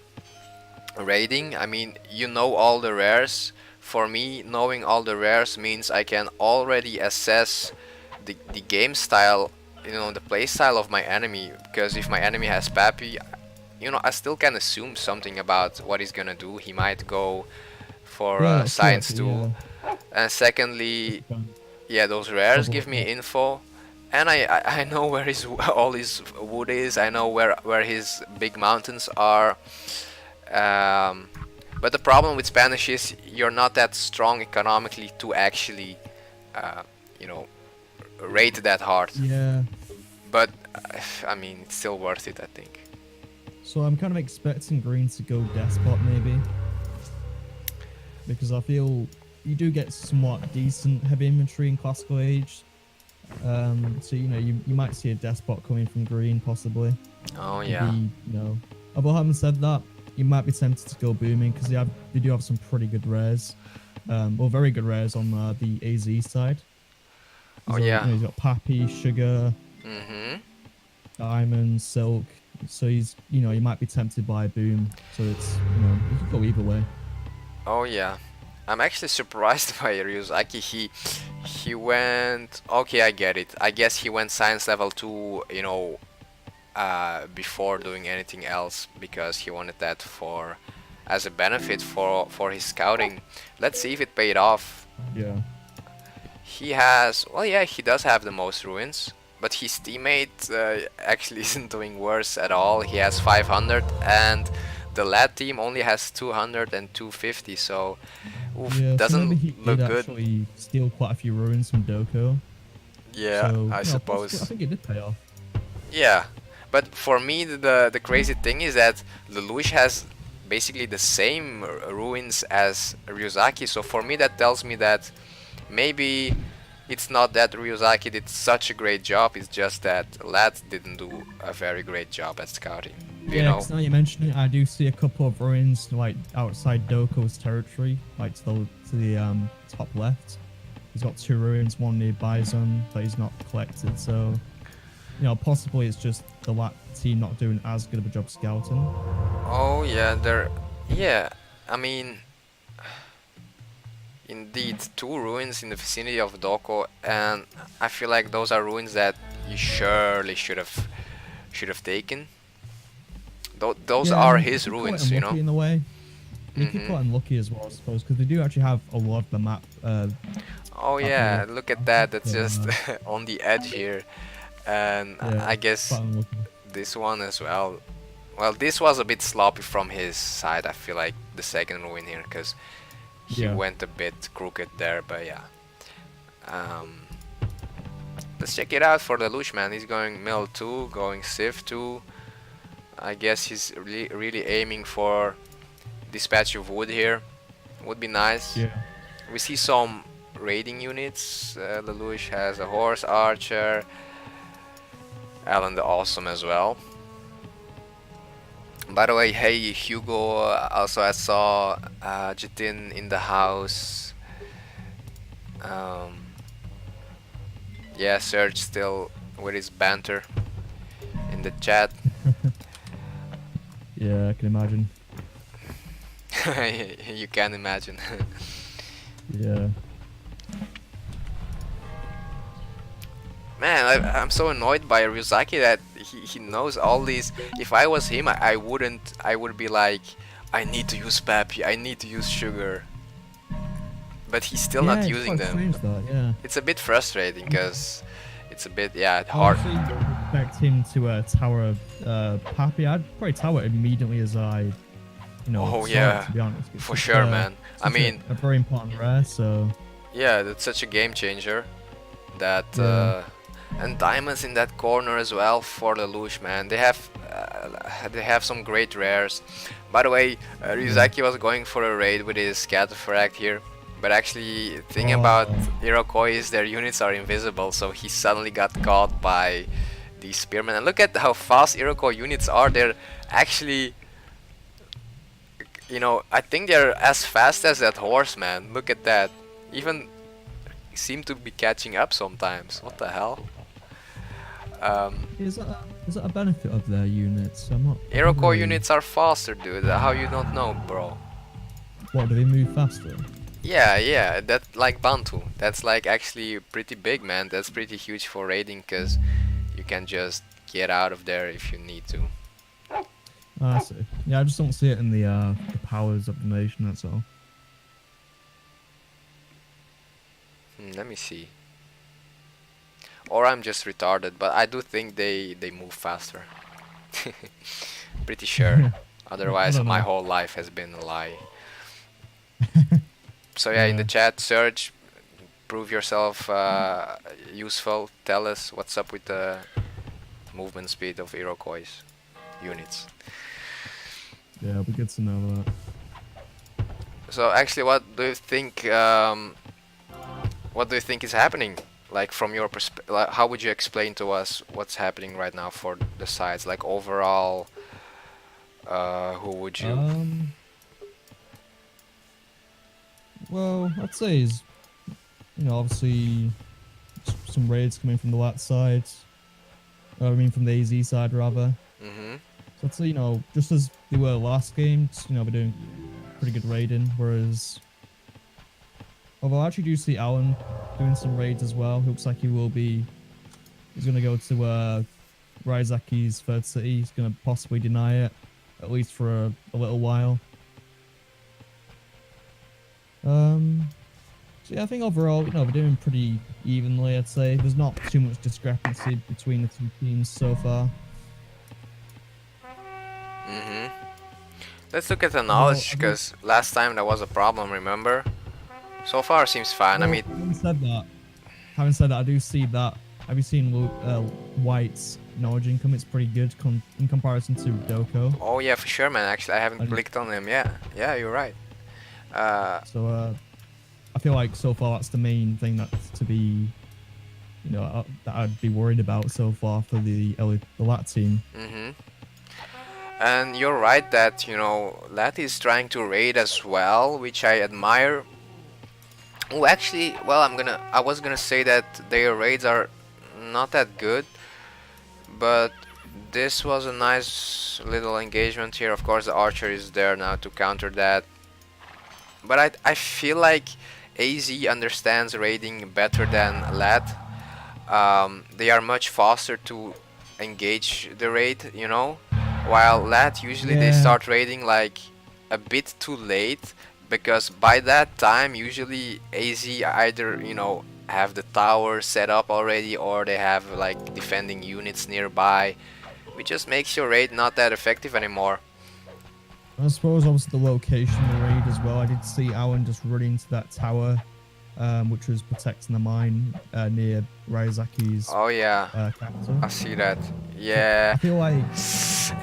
raiding. I mean, you know all the rares. For me, knowing all the rares means I can already assess the game style, the play style of my enemy. Because if my enemy has Pappy, I still can assume something about what he's gonna do. He might go for Yeah, that's true science actually. too. Yeah, And secondly, defend, yeah, those rares double give me attack. info, and I know where his all his wood is. I know where his big mountains are. Um, but the problem with Spanish is you're not that strong economically to actually, uh, you know, rate that hard. Yeah. But I mean, it's still worth it, I think. So I'm kind of expecting Green to go Despot maybe because I feel you do get somewhat decent heavy inventory in classical age. So you might see a Despot coming from Green possibly. Oh Maybe, yeah. Although having said that, you might be tempted to go booming because they do have some pretty good rares, or very good rares on the AZ side. Oh yeah. He's got Pappy, Sugar, Mhm. Diamond, Silk. So you might be tempted by a boom. So it's you could go either way. Oh yeah. I'm actually surprised by Ryuzaki. He went. Okay, I get it. I guess he went science level 2, before doing anything else because he wanted that for as a benefit for his scouting. Let's see if it paid off. Yeah. He has, well, yeah, he does have the most ruins, but his teammate actually isn't doing worse at all. He has 500, and the lad team only has 200 and 250, so oof, Yeah, so maybe he doesn't did look good. actually steal quite a few ruins from Doko. Yeah, So, I possibly, I suppose. think it did pay off. Yeah, but for me, the crazy thing is that Lelouch has basically the same ruins as Ryuzaki, so for me that tells me that maybe it's not that Ryuzaki did such a great job, it's just that Lad didn't do a very great job at scouting. You Yeah, know? because now you mention it, I do see a couple of ruins like outside Doko's territory, like to the top left. He's got 2 ruins, one near Bison that he's not collected. So, possibly it's just the LAT team not doing as good of a job scouting. Oh yeah, yeah, I mean, indeed, 2 ruins in the vicinity of Doko, and I feel like those are ruins that you surely should have taken Those Yeah, are and you his could call it ruins, you know. unlucky in a way. You could Hmm. call it unlucky as well, I suppose, because they do actually have a lot of the map Oh that they yeah, were. look at that. That's So, just on the edge here, and yeah, I it's quite guess unlucky. this one as well. Well, this was a bit sloppy from his side. I feel like the second ruin here, because he Yeah. went a bit crooked there. But yeah, um, let's check it out for the Lush man. He's going mill 2, going Civ 2. I guess he's really aiming for this patch of wood here. Would be nice. Yeah. We see some raiding units. Lelouch has a horse archer. Alan the Awesome as well. By the way, hey Hugo, also I saw Jitin in the house. Um, yeah, Serge still with his banter in the chat. Yeah, I can imagine. You can imagine. Yeah. Man, I'm so annoyed by Ryuzaki that he knows all these. If I was him, I wouldn't. I would be like, I need to use Pappy, I need to use Sugar. But he's still Yeah, not it's using quite them. strange that, yeah. It's a bit frustrating because it's a bit, yeah, I hard. actually expect him to tower Pappy. I'd probably tower it immediately as I, Oh saw it, yeah, to be honest. It's for such sure, man. I such mean, a very important rare, so yeah, that's such a game changer. That yeah. and diamonds in that corner as well for the Lelouch, man. They have some great rares. By the way, Yeah. Ryuzaki was going for a raid with his Cataphract here, but actually, the thing about Oh, Iroquois is their units are invisible, so he suddenly got caught by the spearmen. And look at how fast Iroquois units are. They're actually, I think they're as fast as that horse, man. Look at that. Even seem to be catching up sometimes. What the hell? is that a benefit of their units? I've never Iroquois really. units are faster, dude. How you don't know, bro? What, do they move faster? Yeah, that like Bantu. That's like actually pretty big, man. That's pretty huge for raiding, cause you can just get out of there if you need to. Ah, I see. Yeah, I just don't see it in the powers of the nation. That's all. Let me see. Or I'm just retarded, but I do think they move faster. Pretty sure. I Otherwise, don't my know. whole life has been a lie. So yeah, in the Yeah. chat, search, prove yourself useful. Tell us what's up with the movement speed of Iroquois units. Yeah, it'll be good to know that. So actually, what do you think is happening? Like from your perspective, like, how would you explain to us what's happening right now for the sides? Like overall, who would you? Um. Well, I'd say is obviously some raids coming from the lat side. I mean, from the AZ side rather. Mm-hmm. So I'd say just as they were last game, we're doing pretty good raiding. Whereas, although I actually do see Alan doing some raids as well. Looks like he's going to go to Raizaki's third city. He's going to possibly deny it, at least for a little while. So yeah, I think overall, they're doing pretty evenly, I'd say. There's not too much discrepancy between the two teams so far. Mm-hmm. Let's look at the Although, knowledge, because last time there was a problem, remember? So far seems fine. I well, mean, having said that, I do see that. Have you seen White's knowledge income? It's pretty good in comparison to Doko. oh yeah, for sure, man. Actually, I haven't I do- clicked on him. Yeah, you're right. So I feel like so far that's the main thing that's to be, that I'd be worried about so far for the lat team. Mm-hmm. And you're right that, Lat is trying to raid as well, which I admire. Oh, actually, well, I was gonna say that their raids are not that good, but this was a nice little engagement here. Of course, the archer is there now to counter that. But I feel like AZ understands raiding better than Lat. They are much faster to engage the raid, While Lat usually they Yeah, start raiding like a bit too late, because by that time usually AZ either, you know, have the tower set up already, or they have like defending units nearby, which just makes your raid not that effective anymore. I suppose obviously the location of the raid as well. I did see Alan just run into that tower, which was protecting the mine near Ryazaki's Oh yeah, capital. I see that. So Yeah, I feel like,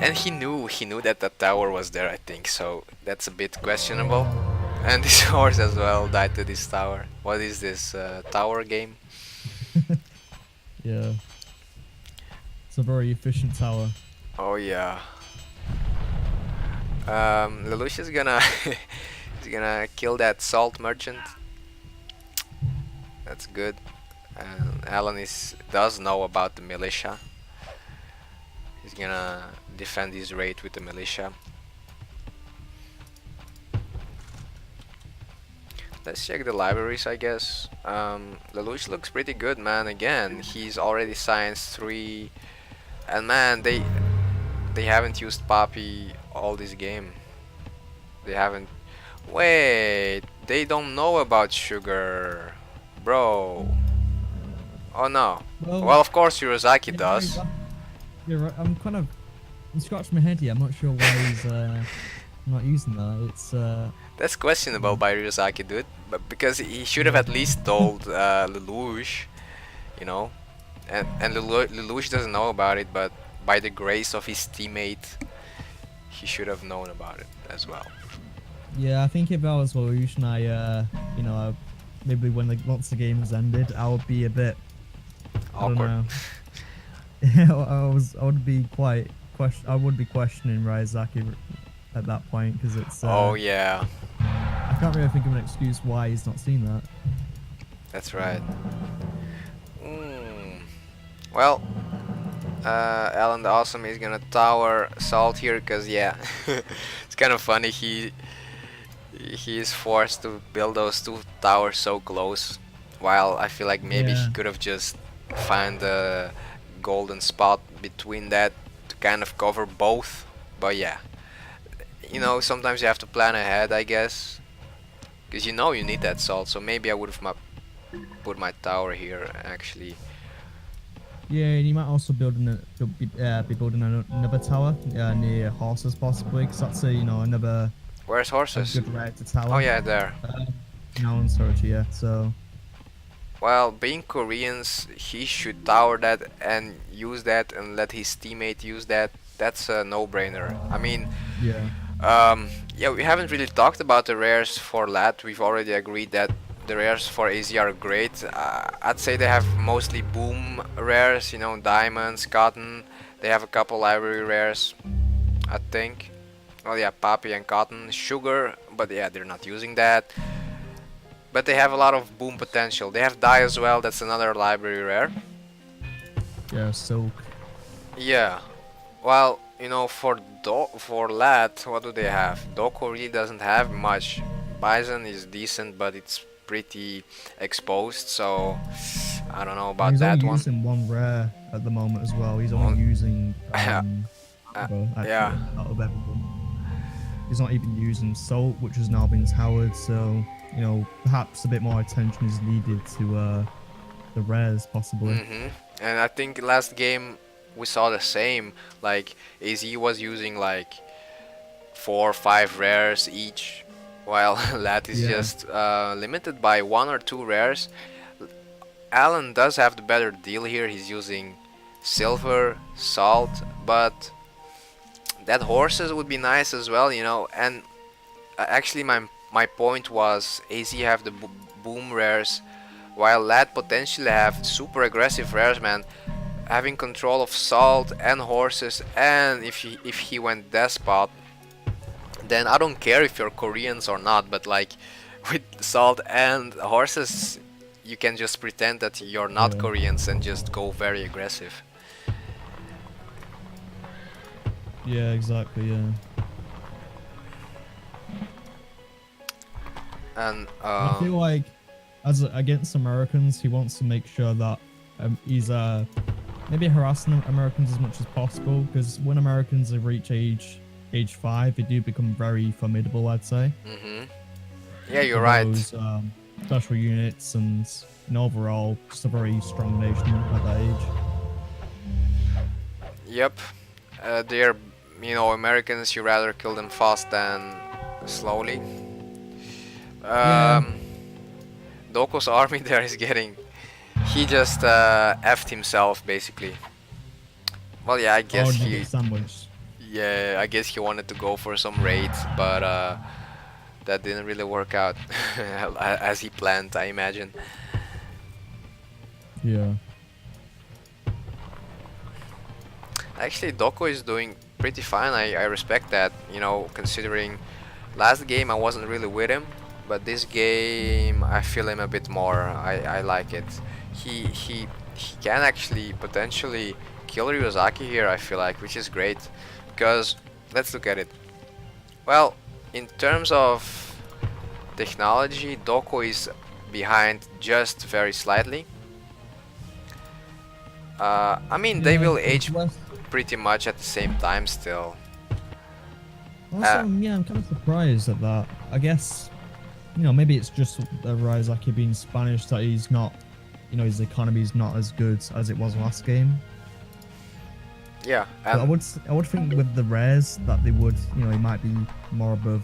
and he knew that the tower was there, I think, so that's a bit questionable. yeah, And this horse as well died to this tower. What is this tower game? yeah, it's a very efficient tower. Oh yeah. Lelouch is gonna he's gonna kill that salt merchant. That's good. And Alan does know about the militia. He's gonna defend his raid with the militia. Let's check the libraries, I guess. Lelouch looks pretty good, man. Again, he's already science 3, and man, they haven't used Poppy all this game. They haven't. Wait, they don't know about sugar, bro. Oh no. Well, Well, of course Yurozaki yeah, does. you're right. I'm scratching my head here. I'm not sure why he's not using that. It's That's questionable by Ryuzaki, dude. But because he should have at least told Lelouch, you know. And Lelouch doesn't know about it, but by the grace of his teammate, he should have known about it as well. yeah. I think if I was Lelouch and you know, maybe when once the game has ended, I would be a bit. I don't Awkward. know. Yeah, I would be quite I would be questioning Ryazaki at that point because it's. Oh yeah, I can't really think of an excuse why he's not seen that. that's right. Mm. Well, Alan the Awesome is gonna tower Salt here, cause yeah, it's kind of funny. He is forced to build those two towers so close. While I feel like maybe Yeah. he could have just find a golden spot between that to kind of cover both. But yeah, you know, sometimes you have to plan ahead, I guess, because you know you need that salt. So maybe I would have put my tower here actually. Yeah, and you might also be building another tower near horses possibly, because that's another Where's a horses? good way to Oh tower. yeah, there. No one's hurt yeah. So Well, being Koreans, he should tower that and use that and let his teammate use that. That's a no-brainer. I mean, yeah, yeah, we haven't really talked about the rares for LAT. We've already agreed that the rares for AZ are great. I'd say they have mostly boom rares, you know, diamonds, cotton. They have a couple library rares, I think. Oh yeah, poppy and cotton, sugar, but yeah, they're not using that. But they have a lot of boom potential. They have dye as well. That's another library rare. yeah, silk. Yeah. Well, you know, for Lat, what do they have? Doko really doesn't have much. Bison is decent, but it's pretty exposed. So I don't know And about he's that only one. using one rare at the moment as well. He's On, only using uh, amber, yeah. actually out of everything. He's not even using salt, which has now been towered. So perhaps a bit more attention is needed to the rares possibly. And I think last game we saw the same. Like AZ was using like 4 or 5 rares each, while Lat is Yeah, just limited by 1 or 2 rares. Alan does have the better deal here. He's using silver, salt, but that horses would be nice as well, you know. And actually, my point was AZ have the boom rares, while Lat potentially have super aggressive rares, man. Having control of salt and horses, and if he went despot, then I don't care if you're Koreans or not, but like with salt and horses, you can just pretend that you're not yeah, Koreans and just go very aggressive. yeah, exactly. Yeah. And I feel like against Americans, he wants to make sure that he's maybe harassing Americans as much as possible, because when Americans have reached age 5, they do become very formidable, I'd say, Mm-hmm. Yeah, for you're right. those special units, and overall just a very strong nation at that age. Yep. They're, Americans, you rather kill them fast than slowly. Yeah. Um, Doko's army there is getting. He just effed himself, basically. Well, yeah, I Or guess did you get he. sandwiched? Yeah, I guess he wanted to go for some raids, but that didn't really work out as he planned, I imagine. Yeah. Actually, Doko is doing pretty fine. I respect that, considering last game I wasn't really with him, but this game I feel him a bit more. I like it. He can actually potentially kill Ryuzaki here, I feel like, which is great. Because, let's look at it. Well, in terms of technology, Doko is behind just very slightly. I mean, they Yeah. will It's age less. pretty much at the same time still. Also, Uh, yeah, I'm kind of surprised at that. I guess, maybe it's just Ryazaki being Spanish that he's not, his economy is not as good as it was last game. yeah, But and I would think with the rares that they would, he might be more above,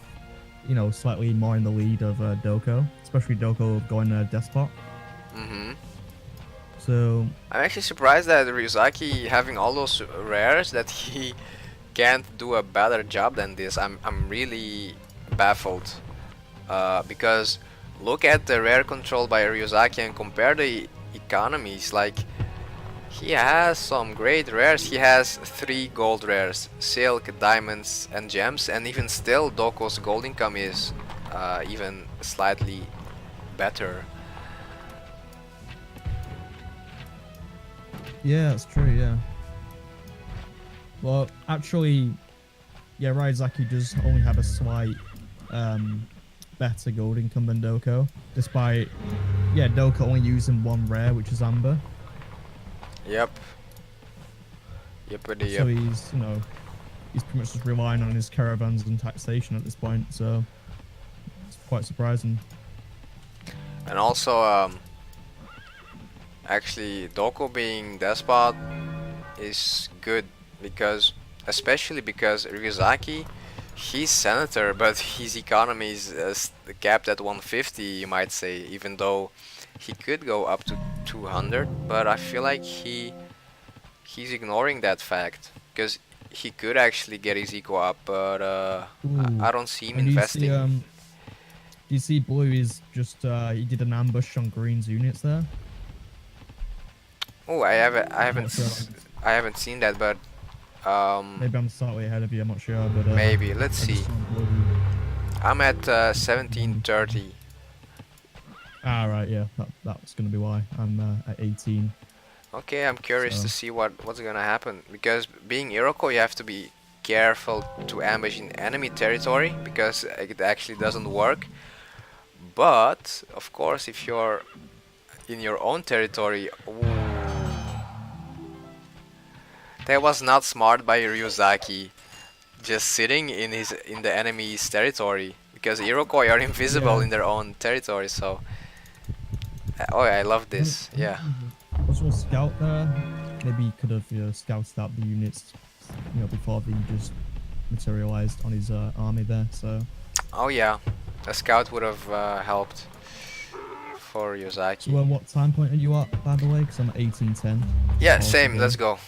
slightly more in the lead of Doko, especially Doko going Despot. mhm. So I'm actually surprised that Ryuzaki having all those rares that he can't do a better job than this. I'm really baffled because look at the rare control by Ryuzaki and compare the economies. Like he has some great rares. He has 3 gold rares: silk, diamonds, and gems. And even still, Doko's gold income is even slightly better. yeah, that's true. Yeah. Well, actually, yeah, Ryazaki does only have a slight better gold income than Doko, despite Doko only using one rare, which is Amber. Yep. Yep. So he's he's pretty much just relying on his caravans and taxation at this point. So it's quite surprising. And also, actually, Doko being despot is good because, especially because Ryuzaki, he's senator, but his economy is capped at 150, you might say, even though he could go up to 200. But I feel like he's ignoring that fact because he could actually get his eco up, but Ooh. I don't see him And investing. do you see Blue is just he did an ambush on Green's units there? Oh, I'm not sure. I haven't seen that, but um, Maybe I'm slightly ahead of you. I'm not sure, but maybe let's I just see. saw Blue. I'm at Ambush. 1730. Ah, right, yeah, that's gonna be why I'm at 18. Okay, I'm curious to So see what's gonna happen because being Iroquois, you have to be careful to ambush in enemy territory because it actually doesn't work. But of course, if you're in your own territory, ooh, that was not smart by Ryuzaki. Just sitting in the enemy's territory because Iroquois are invisible yeah, in their own territory. So, oh, I love this. Yeah. was there a scout there? Maybe he could have scouted out the units, before they just materialized on his army there. So Oh yeah, a scout would have helped for so Yozaki. what time point are you at, by the way? Because I'm at 1810. Yeah, Pause the same. Let's game. go.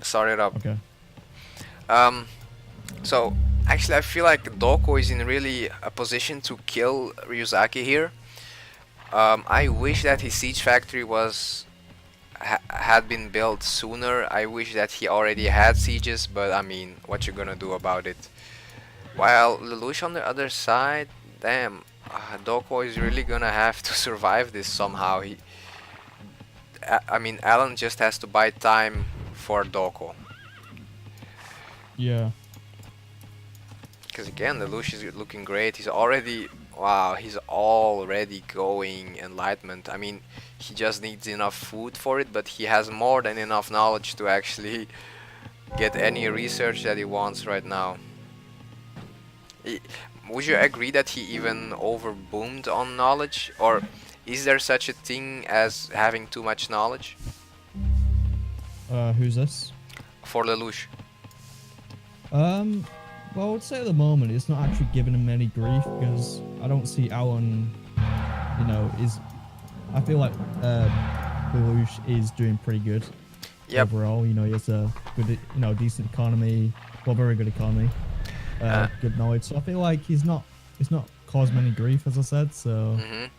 Start it up. Okay. Um, so actually, I feel like Doko is in really a position to kill Ryuzaki here. I wish that his siege factory had been built sooner. I wish that he already had sieges, but I mean, what you gonna do about it? While Lelouch on the other side, damn, Doko is really gonna have to survive this somehow. I mean, Alan just has to buy time for Doko. Yeah. Because again, Lelouch is looking great. He's already Wow, he's already going enlightenment. I mean, he just needs enough food for it, but he has more than enough knowledge to actually get any research that he wants right now. I- Would you agree that he even overboomed on knowledge? Or is there such a thing as having too much knowledge? Who's this? For Lelouch. Um, well, I would say at the moment it's not actually giving him any grief because I don't see Alan, is. I feel like Lelouch is doing pretty good Yep. overall. He has a good, decent economy, well, very good economy, Uh, good knowledge. So I feel like he's not caused many grief, as I said. So mhm.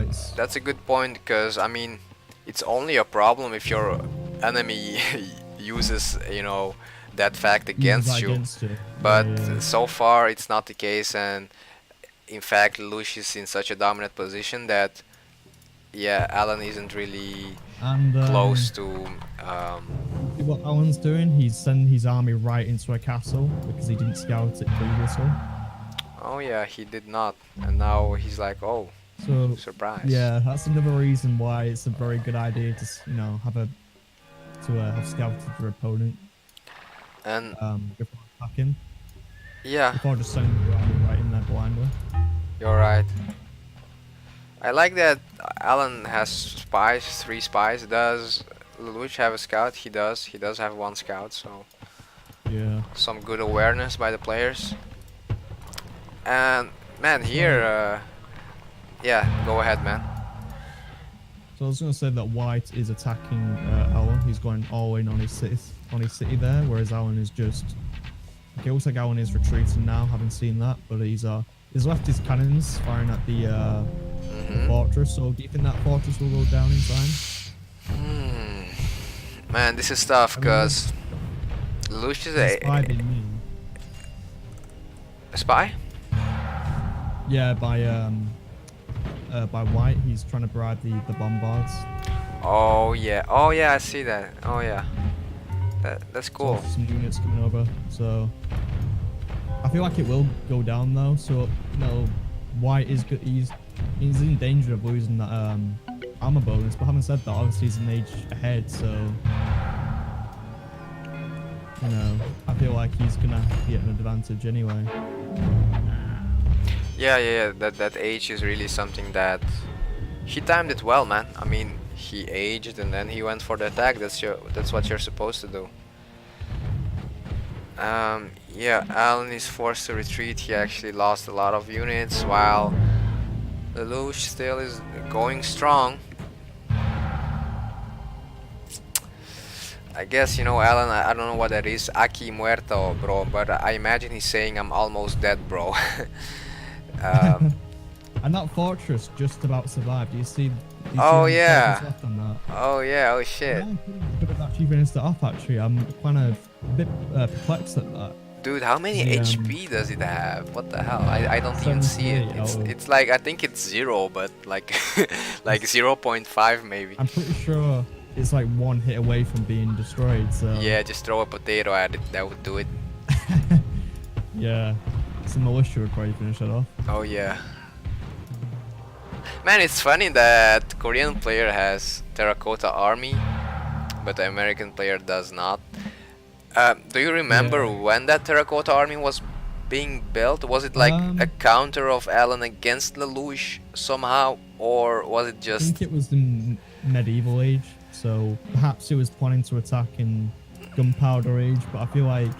it's That's a good point because I mean, it's only a problem if your enemy uses, that fact uses against that you. against you. But Yeah. so far, it's not the case, and in fact, Lelouch is in such a dominant position that, yeah, Alan isn't really And close to. see what Alan's doing? He's sending his army right into a castle because he didn't scout it previously. Oh yeah, he did not, and now he's like, oh, So surprise. yeah, that's another reason why it's a very good idea to have scouted your opponent And before attacking, yeah, before just sending your army right in there blindly. you're right. I like that Alan has spies, 3 spies. Does Lelouch have a scout? He does. He does have 1 scout, so Yeah. some good awareness by the players. And man, here, So yeah, go ahead, man. I was gonna say that White is attacking Alan. He's going all in on his city there, whereas Alan is just. Okay, looks like Alan is retreating now. Haven't seen that, but he's left his cannons firing at the fortress. So do you think that fortress will go down in time? Man, this is tough I mean, because Lelouch is there's spy being mean. a spy. Yeah, by White, he's trying to bribe the bombards. Oh yeah, I see that. Oh yeah, that's So cool. some units coming over. So I feel like it will go down though. So White is good. He's in danger of losing that armor bonus. But having said that, obviously he's an age ahead. So I feel like he's gonna get an advantage anyway. Yeah. That age is really something that he timed it well, man. I mean, he aged and then he went for the attack. That's what you're supposed to do. Yeah, Alan is forced to retreat. He actually lost a lot of units while Lelouch still is going strong. I guess, Alan, I don't know what that is. Aquí muerto, bro. But I imagine he's saying I'm almost dead, bro. um, And that fortress just about survived. Do you see oh, how many soldiers yeah. left on that? Oh, yeah. Oh, Yeah, shit. could have actually finished it off. Actually, I'm kind of a bit perplexed at that. Dude, how many The HP does it have? What the hell? I don't even see it. 78 It's like I think it's 0, but like like 0.5 maybe. I'm pretty sure it's like one hit away from being destroyed. So Yeah, just throw a potato at it. That would do it. yeah, some militia would probably finish it off. Oh yeah. Man, it's funny that Korean player has terracotta army, but the American player does not. Do you remember Yeah. when that terracotta army was being built? Was it like a counter of Alan against Lelouch somehow, or was it I just? think it was the medieval age, so perhaps it was planning to attack in gunpowder age. But I feel like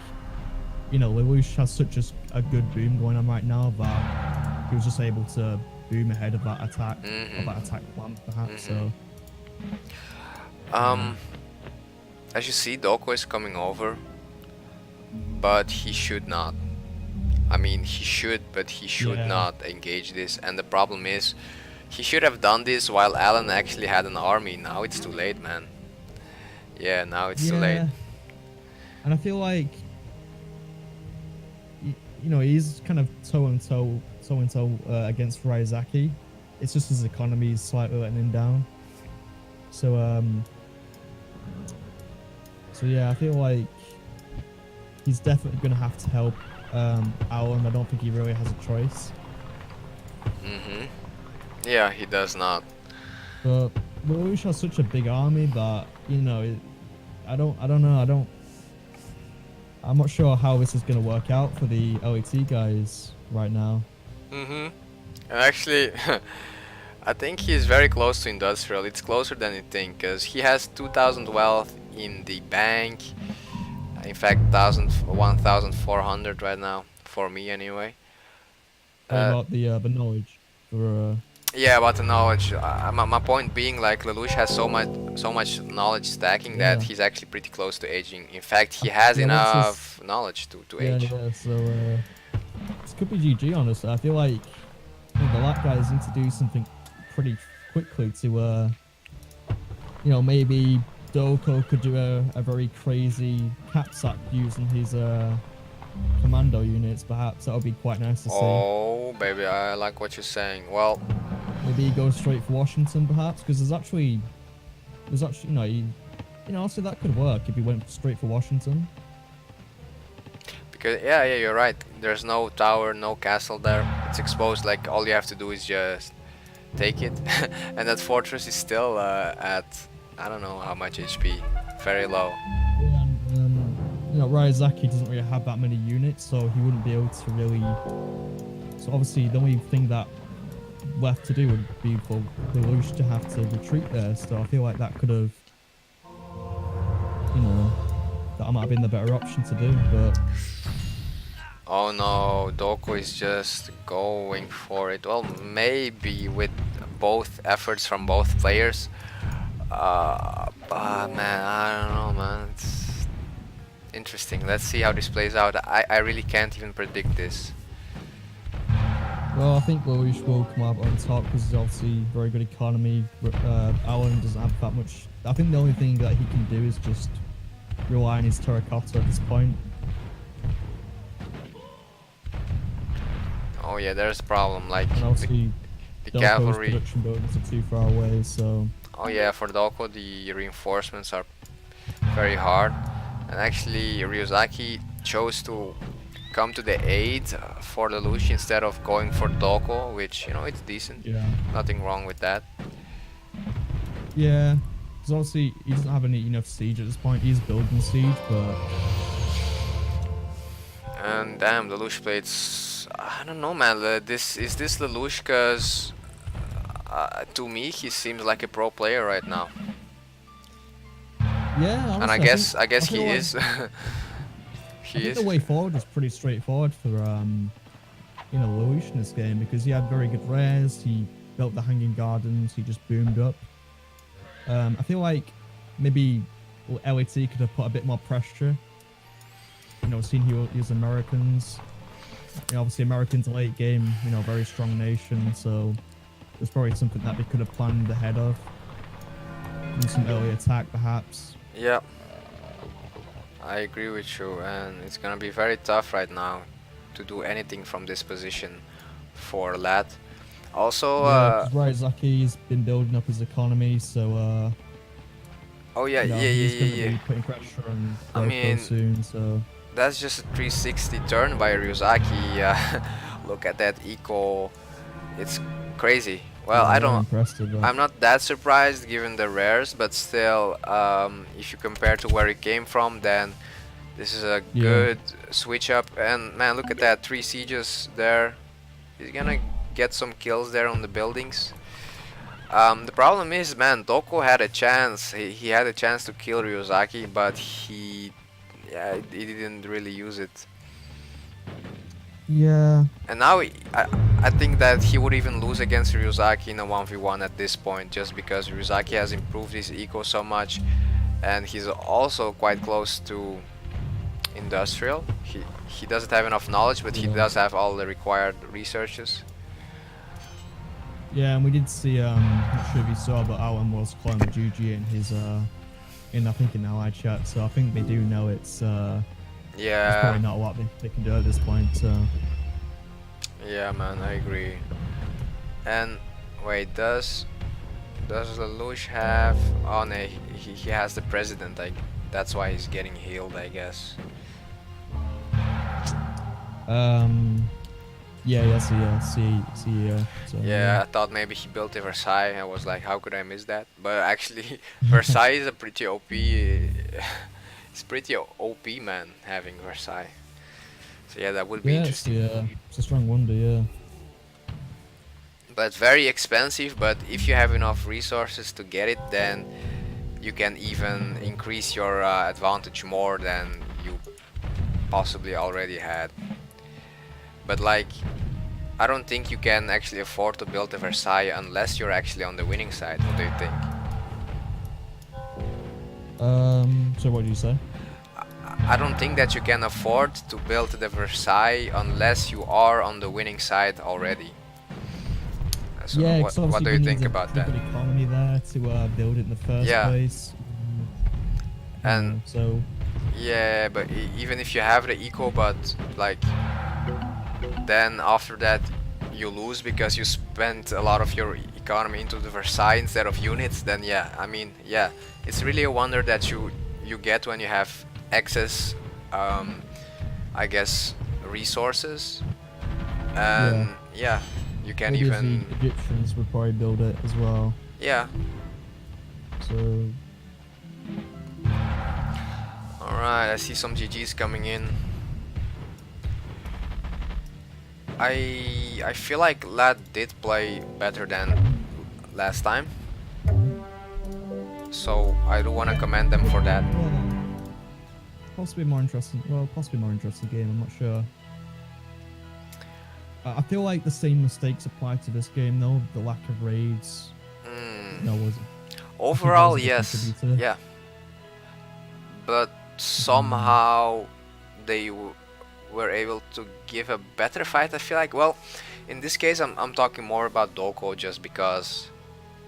Lelouch has such a good boom going on right now that he was just able to boom ahead of that attack, of that attack plan, perhaps. So As you see, Doko is coming over, but he should not. I mean, he should, but he should Yeah. not engage this. And the problem is, he should have done this while Alan actually had an army. Now it's too late, man. Yeah, now it's too late. And I feel like he's kind of toe and toe against Ryazaki. It's just his economy is slightly letting him down. So yeah, I feel like he's definitely gonna have to help Alan. I don't think he really has a choice. Mm-hmm. Yeah, he does not. But Lelouch has such a big army that I don't know. I'm not sure how this is going to work out for the LAT guys right now. Mm-hmm. And actually, I think he's very close to industrial. It's closer than you think, because he has 2,000 wealth in the bank. In fact, 1,400 right now for me anyway. What Uh, about the knowledge for yeah, about the knowledge. My point being, like Lelouch has so much knowledge stacking that yeah. he's actually pretty close to aging. In fact, he has Yeah, what's this? enough knowledge to Yeah, age. yeah. So this could be GG. Honestly, I feel like the lat guys need to do something pretty quickly to maybe Doko could do a very crazy cap sack using his commando units. Perhaps that would be quite nice to see. Oh, baby, I like what you're saying. Well, Maybe he goes straight for Washington, perhaps, because there's actually also that could work if he went straight for Washington. because yeah, you're right. There's no tower, no castle there. It's exposed. Like all you have to do is just take it, and that fortress is still at I don't know how much HP, very low. Yeah, and Ryazaki doesn't really have that many units, so he wouldn't be able to really. So obviously, the only thing that left to do would be for Lelouch to have to retreat there. So I feel like that could have, that might have been the better option to do. But Oh no, Doko is just going for it. Well, maybe with both efforts from both players. But man, I don't know, man. It's interesting. Let's see how this plays out. I really can't even predict this. well, I think Lelouch will come out on top because he's obviously very good economy. Allen doesn't have that much. I think the only thing that he can do is just rely on his terracotta at this point. Oh yeah, there's a problem. Like And obviously, the Delco's cavalry. production buildings are too far away, so Oh yeah, for Doko the reinforcements are very hard. And actually Ryuzaki chose to come to the aid for Lelouch instead of going for Doko, which it's decent. yeah. Nothing wrong with that. Yeah, because obviously he doesn't have any enough siege at this point. He's building siege, but And damn, Lelouch played. I don't know, man. This Lelouch? Cause to me he seems like a pro player right now, yeah, and honestly, I guess feel he like, is. I He think is. the way forward was pretty straightforward for Lelouch in this game because he had very good rares. He built the hanging gardens. He just boomed up. I feel like maybe LAT could have put a bit more pressure. Seeing he was Americans. Obviously Americans late game, very strong nation, so there's probably something that they could have planned ahead of. And some early attack, perhaps. Yeah, I agree with you, and it's gonna be very tough right now to do anything from this position for Lat. Also, Yeah, because Ryuzaki's been building up his economy, so oh yeah, he's going to yeah. be putting pressure on I Doko mean, soon. So that's just a 360 turn by Ryuzaki. Look at that eco, it's crazy. Well, yeah, I very don't. impressed with that. I'm not that surprised given the rares, but still, if you compare to where it came from, then this is a Yeah. good switch up. And man, look at that, 3 sieges there. He's gonna get some kills there on the buildings. The problem is, man, Doko had a chance. He had a chance to kill Ryuzaki, but he didn't really use it. Yeah, And now I think that he would even lose against Ryuzaki in a 1v1 at this point, just because Ryuzaki has improved his eco so much, and he's also quite close to industrial. He doesn't have enough knowledge, but he Yeah. does have all the required researches. yeah, and we did see. Not sure if you saw, but Alan was calling Juji in his I think in Ally chat. So I think they do know it's there's Yeah, probably not a lot they can do at this point. So yeah, man, I agree. And wait, does Lelouch have? Oh no, he has the president. That's why he's getting healed, I guess. um, Yeah, yes, yeah, see, yeah. So Yeah, I thought maybe he built a Versailles. I was like, how could I miss that? But actually, Versailles is a pretty OP. It's pretty OP, man, having Versailles. So yeah, that would be yeah, interesting. it's a strong wonder, yeah. But very expensive. But if you have enough resources to get it, then you can even increase your advantage more than you possibly already had. But like, I don't think you can actually afford to build a Versailles unless you're actually on the winning side. What do you think? So what do you say? I don't think that you can afford to build the Versailles unless you are on the winning side already. So Yeah, what because obviously do we you need think a about pretty that? good economy there to build it in the first Yeah, place. and So yeah, but even if you have the eco, but like then after that you lose because you spent a lot of your economy into the Versailles instead of units, then yeah, I mean, yeah, it's really a wonder that you get when you have excess, um, I guess, resources, yeah, and yeah, you can maybe as the even, Egyptians would probably build it as well. yeah. So All right, I see some GGs coming in. I feel like Lad did play better than last time, so I do want to commend them for that. yeah, possibly more interesting. Well, possibly more interesting game. I'm not sure. I feel like the same mistakes apply to this game though. The lack of raids. Mm. No, was I think that was Overall, a big yes, contributor. yeah, but Um, somehow they were able to give a better fight. I feel like, well, in this case, I'm talking more about Doko just because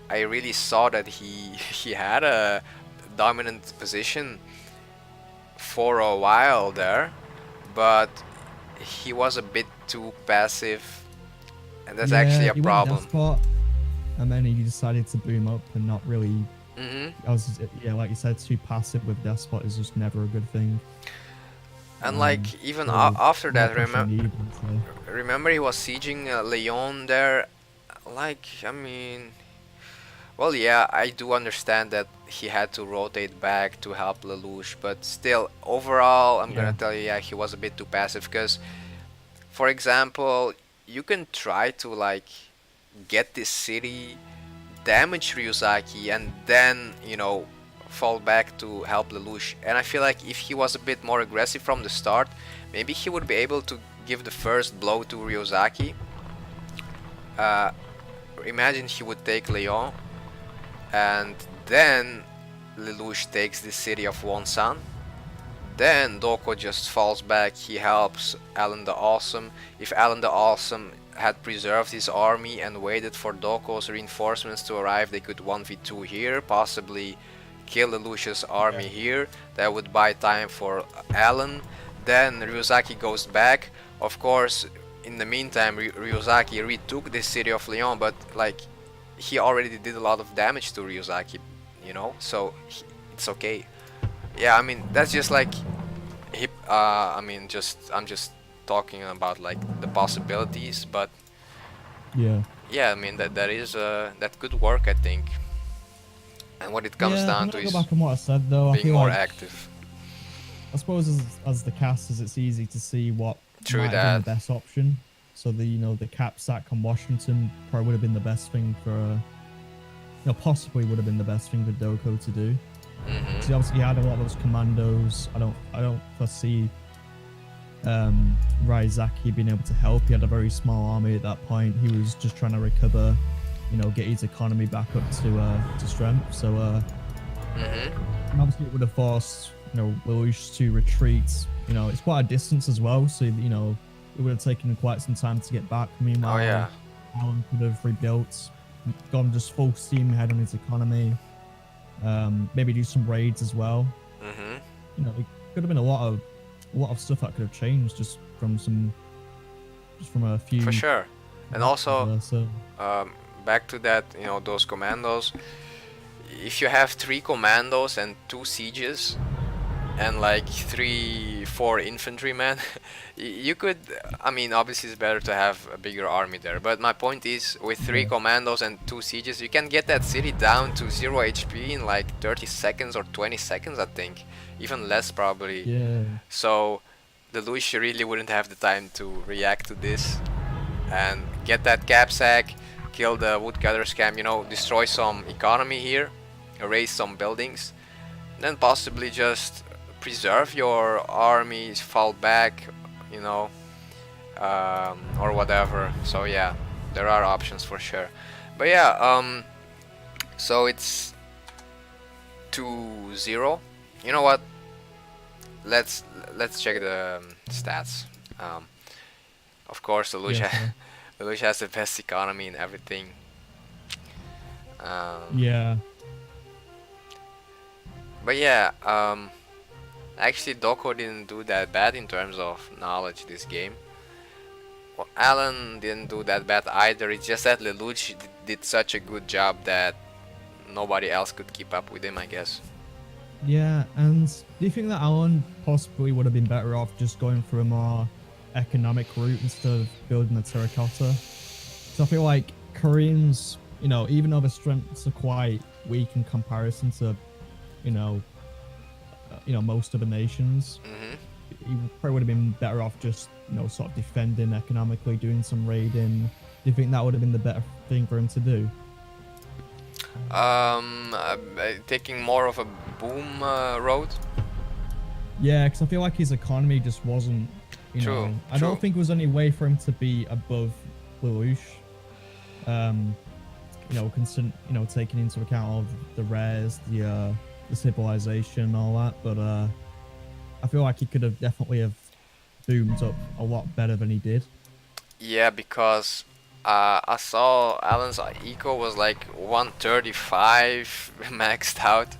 I really saw that he he had a dominant position for a while there, but he was a bit too passive, and that's actually yeah, a he went problem. despot, and then he decided to boom up and not really. Hmm. I was yeah, like you said, too passive with despot is just never a good thing. And like even So after more that, pressure needed. So. remember he was sieging Leon there. Like, I mean, well, yeah, I do understand that he had to rotate back to help Lelouch, but still, overall, I'm gonna Yeah, tell you, yeah, he was a bit too passive. Because, for example, you can try to like get this city, damage Ryuzaki, and then fall back to help Lelouch. And I feel like if he was a bit more aggressive from the start, maybe he would be able to give the first blow to Ryuzaki. Uh, Imagine he would take Leon, and then Lelouch takes the city of Wonsan. Then Doko just falls back, he helps Alan the Awesome. If Alan the Awesome had preserved his army and waited for Doko's reinforcements to arrive, they could 1v2 here, possibly kill Lelouch's army here. That would buy time for Alan. Then Ryuzaki goes back. Of course, in the meantime, Ryuzaki retook the city of Lyon, but like he already did a lot of damage to Ryuzaki, so it's okay. Yeah, I mean that's just like hip. I mean, I'm just talking about like the possibilities, but yeah, yeah, I mean that could work, I think. And what it comes yeah. I'm down to gonna go is back on what I said though. I being feel more like active. I suppose as the casters, it's easy to see what True might have been the that. best option. So the cap sack on Washington probably would have been the best thing for possibly would have been the best thing for Doko to do. Mhm. So obviously he had a lot of those commandos. I don't foresee Ryuzaki being able to help. He had a very small army at that point. He was just trying to recover, get his economy back up to strength. So Mhm. and obviously it would have forced Lelouch to retreat. It's quite a distance as well, so it would have taken quite some time to get back. Oh Meanwhile, yeah. Alan could have rebuilt, gone just full steam ahead on his economy. Maybe do some raids as well. Mhm. It could have been a lot of stuff that could have changed just from a For few. sure. And also, So um, back to that, those commandos. If you have 3 commandos and 2 sieges, and like 3 4 infantrymen. You could, I mean, obviously it's better to have a bigger army there, but my point is with 3 Yeah. commandos and 2 sieges you can get that city down to 0 HP in like 30 seconds or 20 seconds, I think, even less probably. Yeah. So the Lush really wouldn't have the time to react to this and get that cap sack, kill the woodcutter's camp, you know, destroy some economy here, erase some buildings, then possibly just preserve your armies, fall back, you know, or whatever. So yeah, there are options for sure. But yeah, so it's 2-0. You know what? Let's let's check the stats. Um, of course, the Lush, Yeah. Sure. the Lush has the best economy and everything. Um, Yeah. but yeah, actually, Doko didn't do that bad in terms of knowledge this game. Well, Alan didn't do that bad either. It's just that Lelouch did such a good job that nobody else could keep up with him, I guess. Yeah. And do you think that Alan possibly would have been better off just going for a more economic route instead of building a terracotta? So I feel like Koreans, even though their strengths are quite weak in comparison to, you know, most other nations, Hmm. he probably would have been better off just, sort of defending economically, doing some raiding. Do you think that would have been the better thing for him to do? Taking more of a boom road. Yeah, because I feel like his economy just wasn't, True, I true. don't think there was any way for him to be above Lelouch. Um, taking into account all the rares, the civilization, and all that. But I feel like he could have definitely have boomed up a lot better than he did. Yeah, because I saw Alan's eco was like 135 maxed out,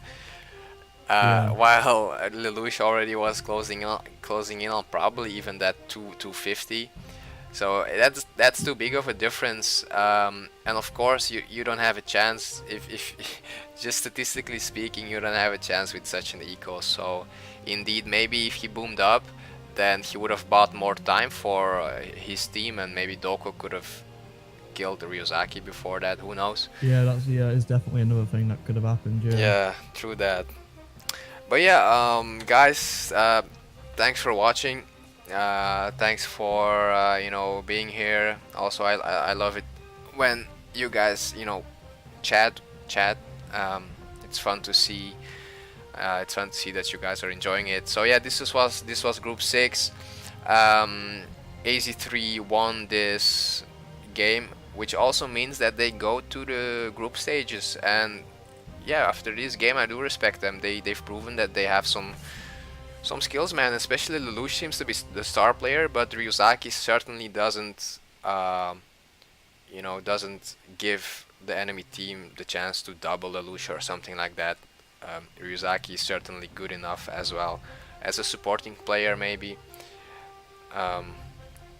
Yeah, while Lelouch already was closing in on probably even that 250. So that's too big of a difference, and of course you don't have a chance if just statistically speaking you don't have a chance with such an eco. So indeed, maybe if he boomed up, then he would have bought more time for his team, and maybe Doko could have killed Ryuzaki before that. Who knows? yeah, is definitely another thing that could have happened. Yeah, Yeah, true that. But yeah, guys, thanks for watching. Thanks for being here. Also, I love it when you guys chat. Um, it's fun to see. It's fun to see that you guys are enjoying it. So yeah, this was Group 6. Um, AZ3 won this game, which also means that they go to the group stages. And yeah, after this game, I do respect them. They've proven that they have some skills, man. Especially Lelouch seems to be the star player, but Ryuzaki certainly doesn't give the enemy team the chance to double Lelouch or something like that. Ryuzaki is certainly good enough as well as a supporting player, maybe. Um,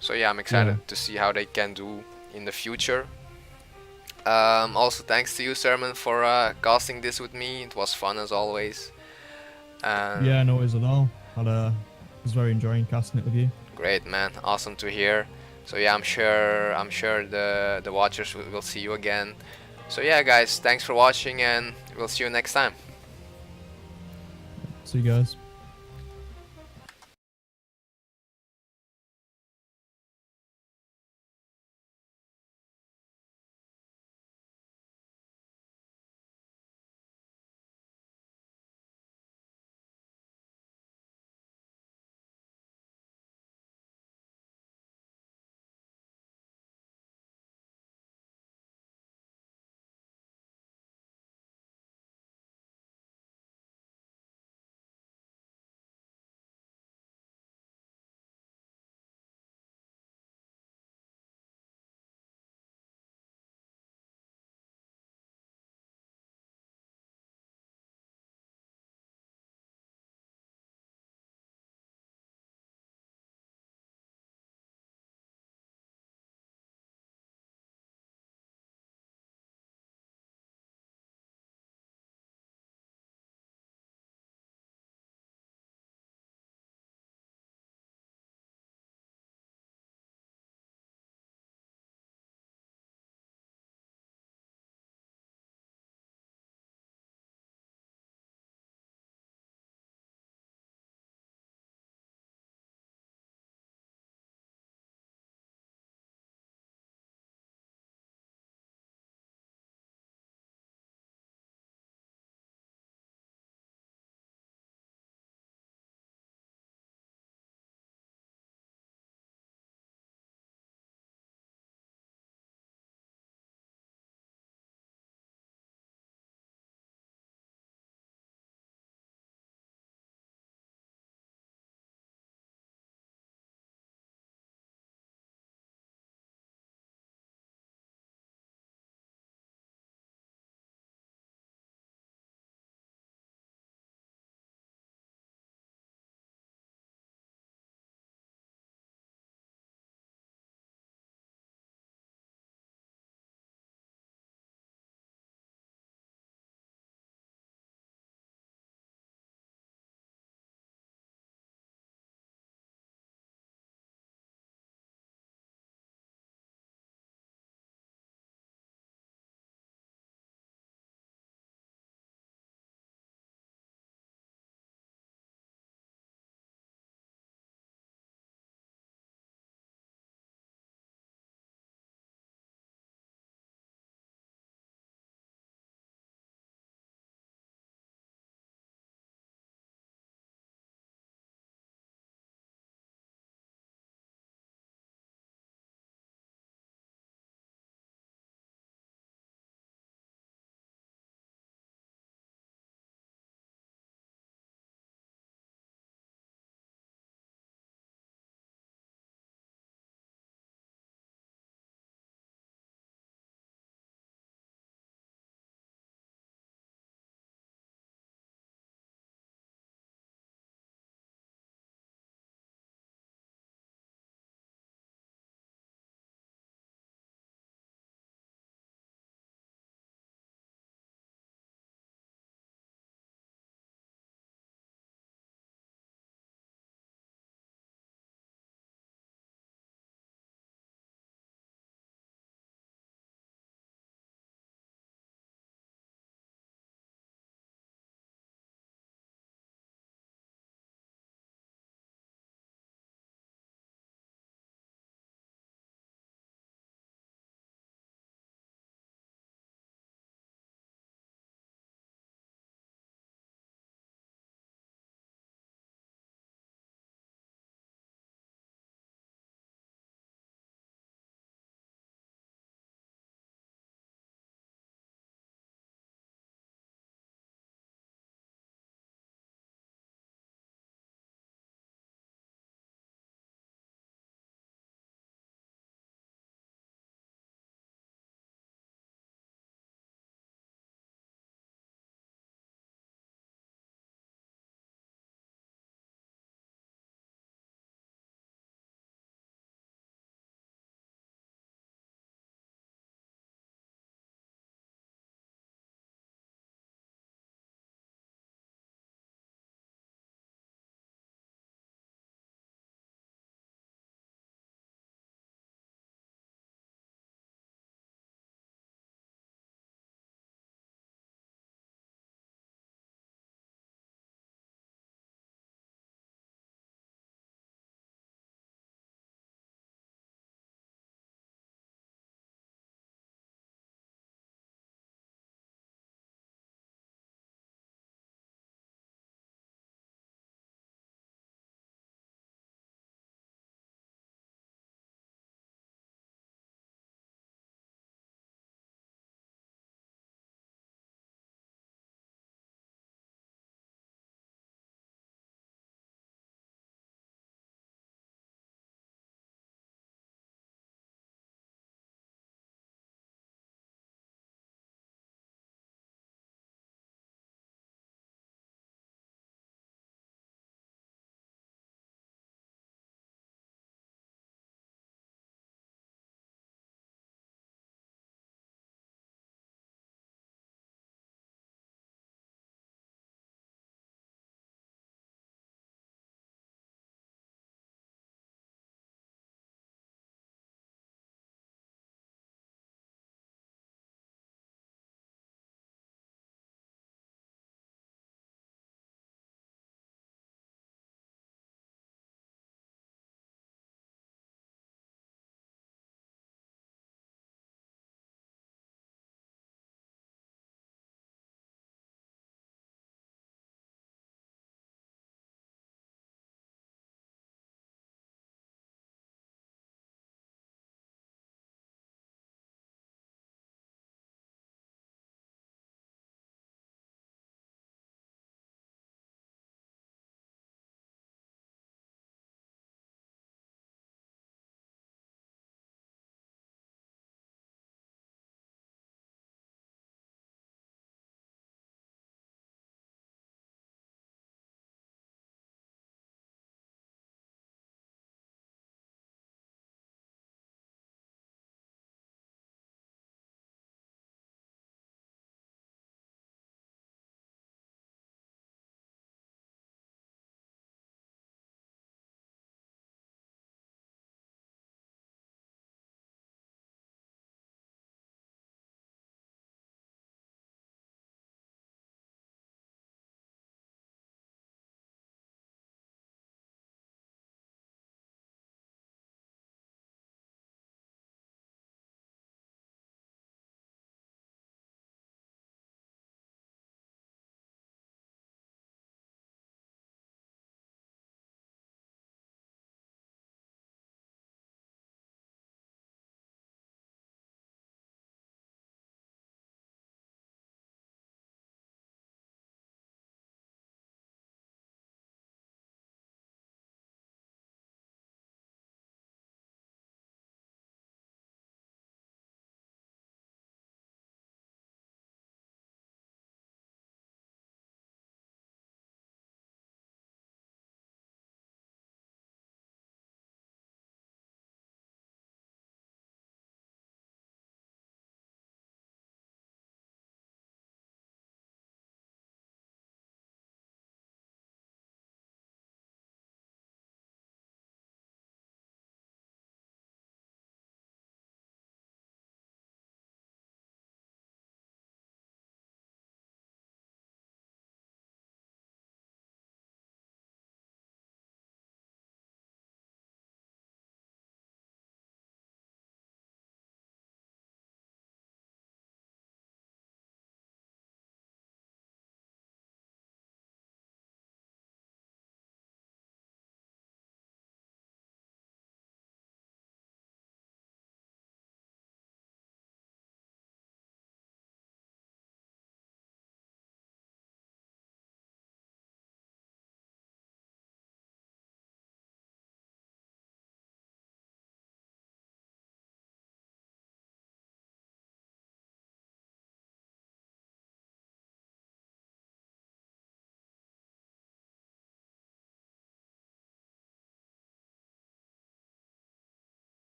so yeah, I'm yeah, excited to see how they can do in the future. Also, thanks to you, Serman, for casting this with me. It was fun as always. yeah. And No worries at all. Was very enjoying casting it with you. great, man. Awesome to hear. So yeah, I'm sure the watchers will see you again. So yeah, guys, thanks for watching, and we'll see you next time. See you guys.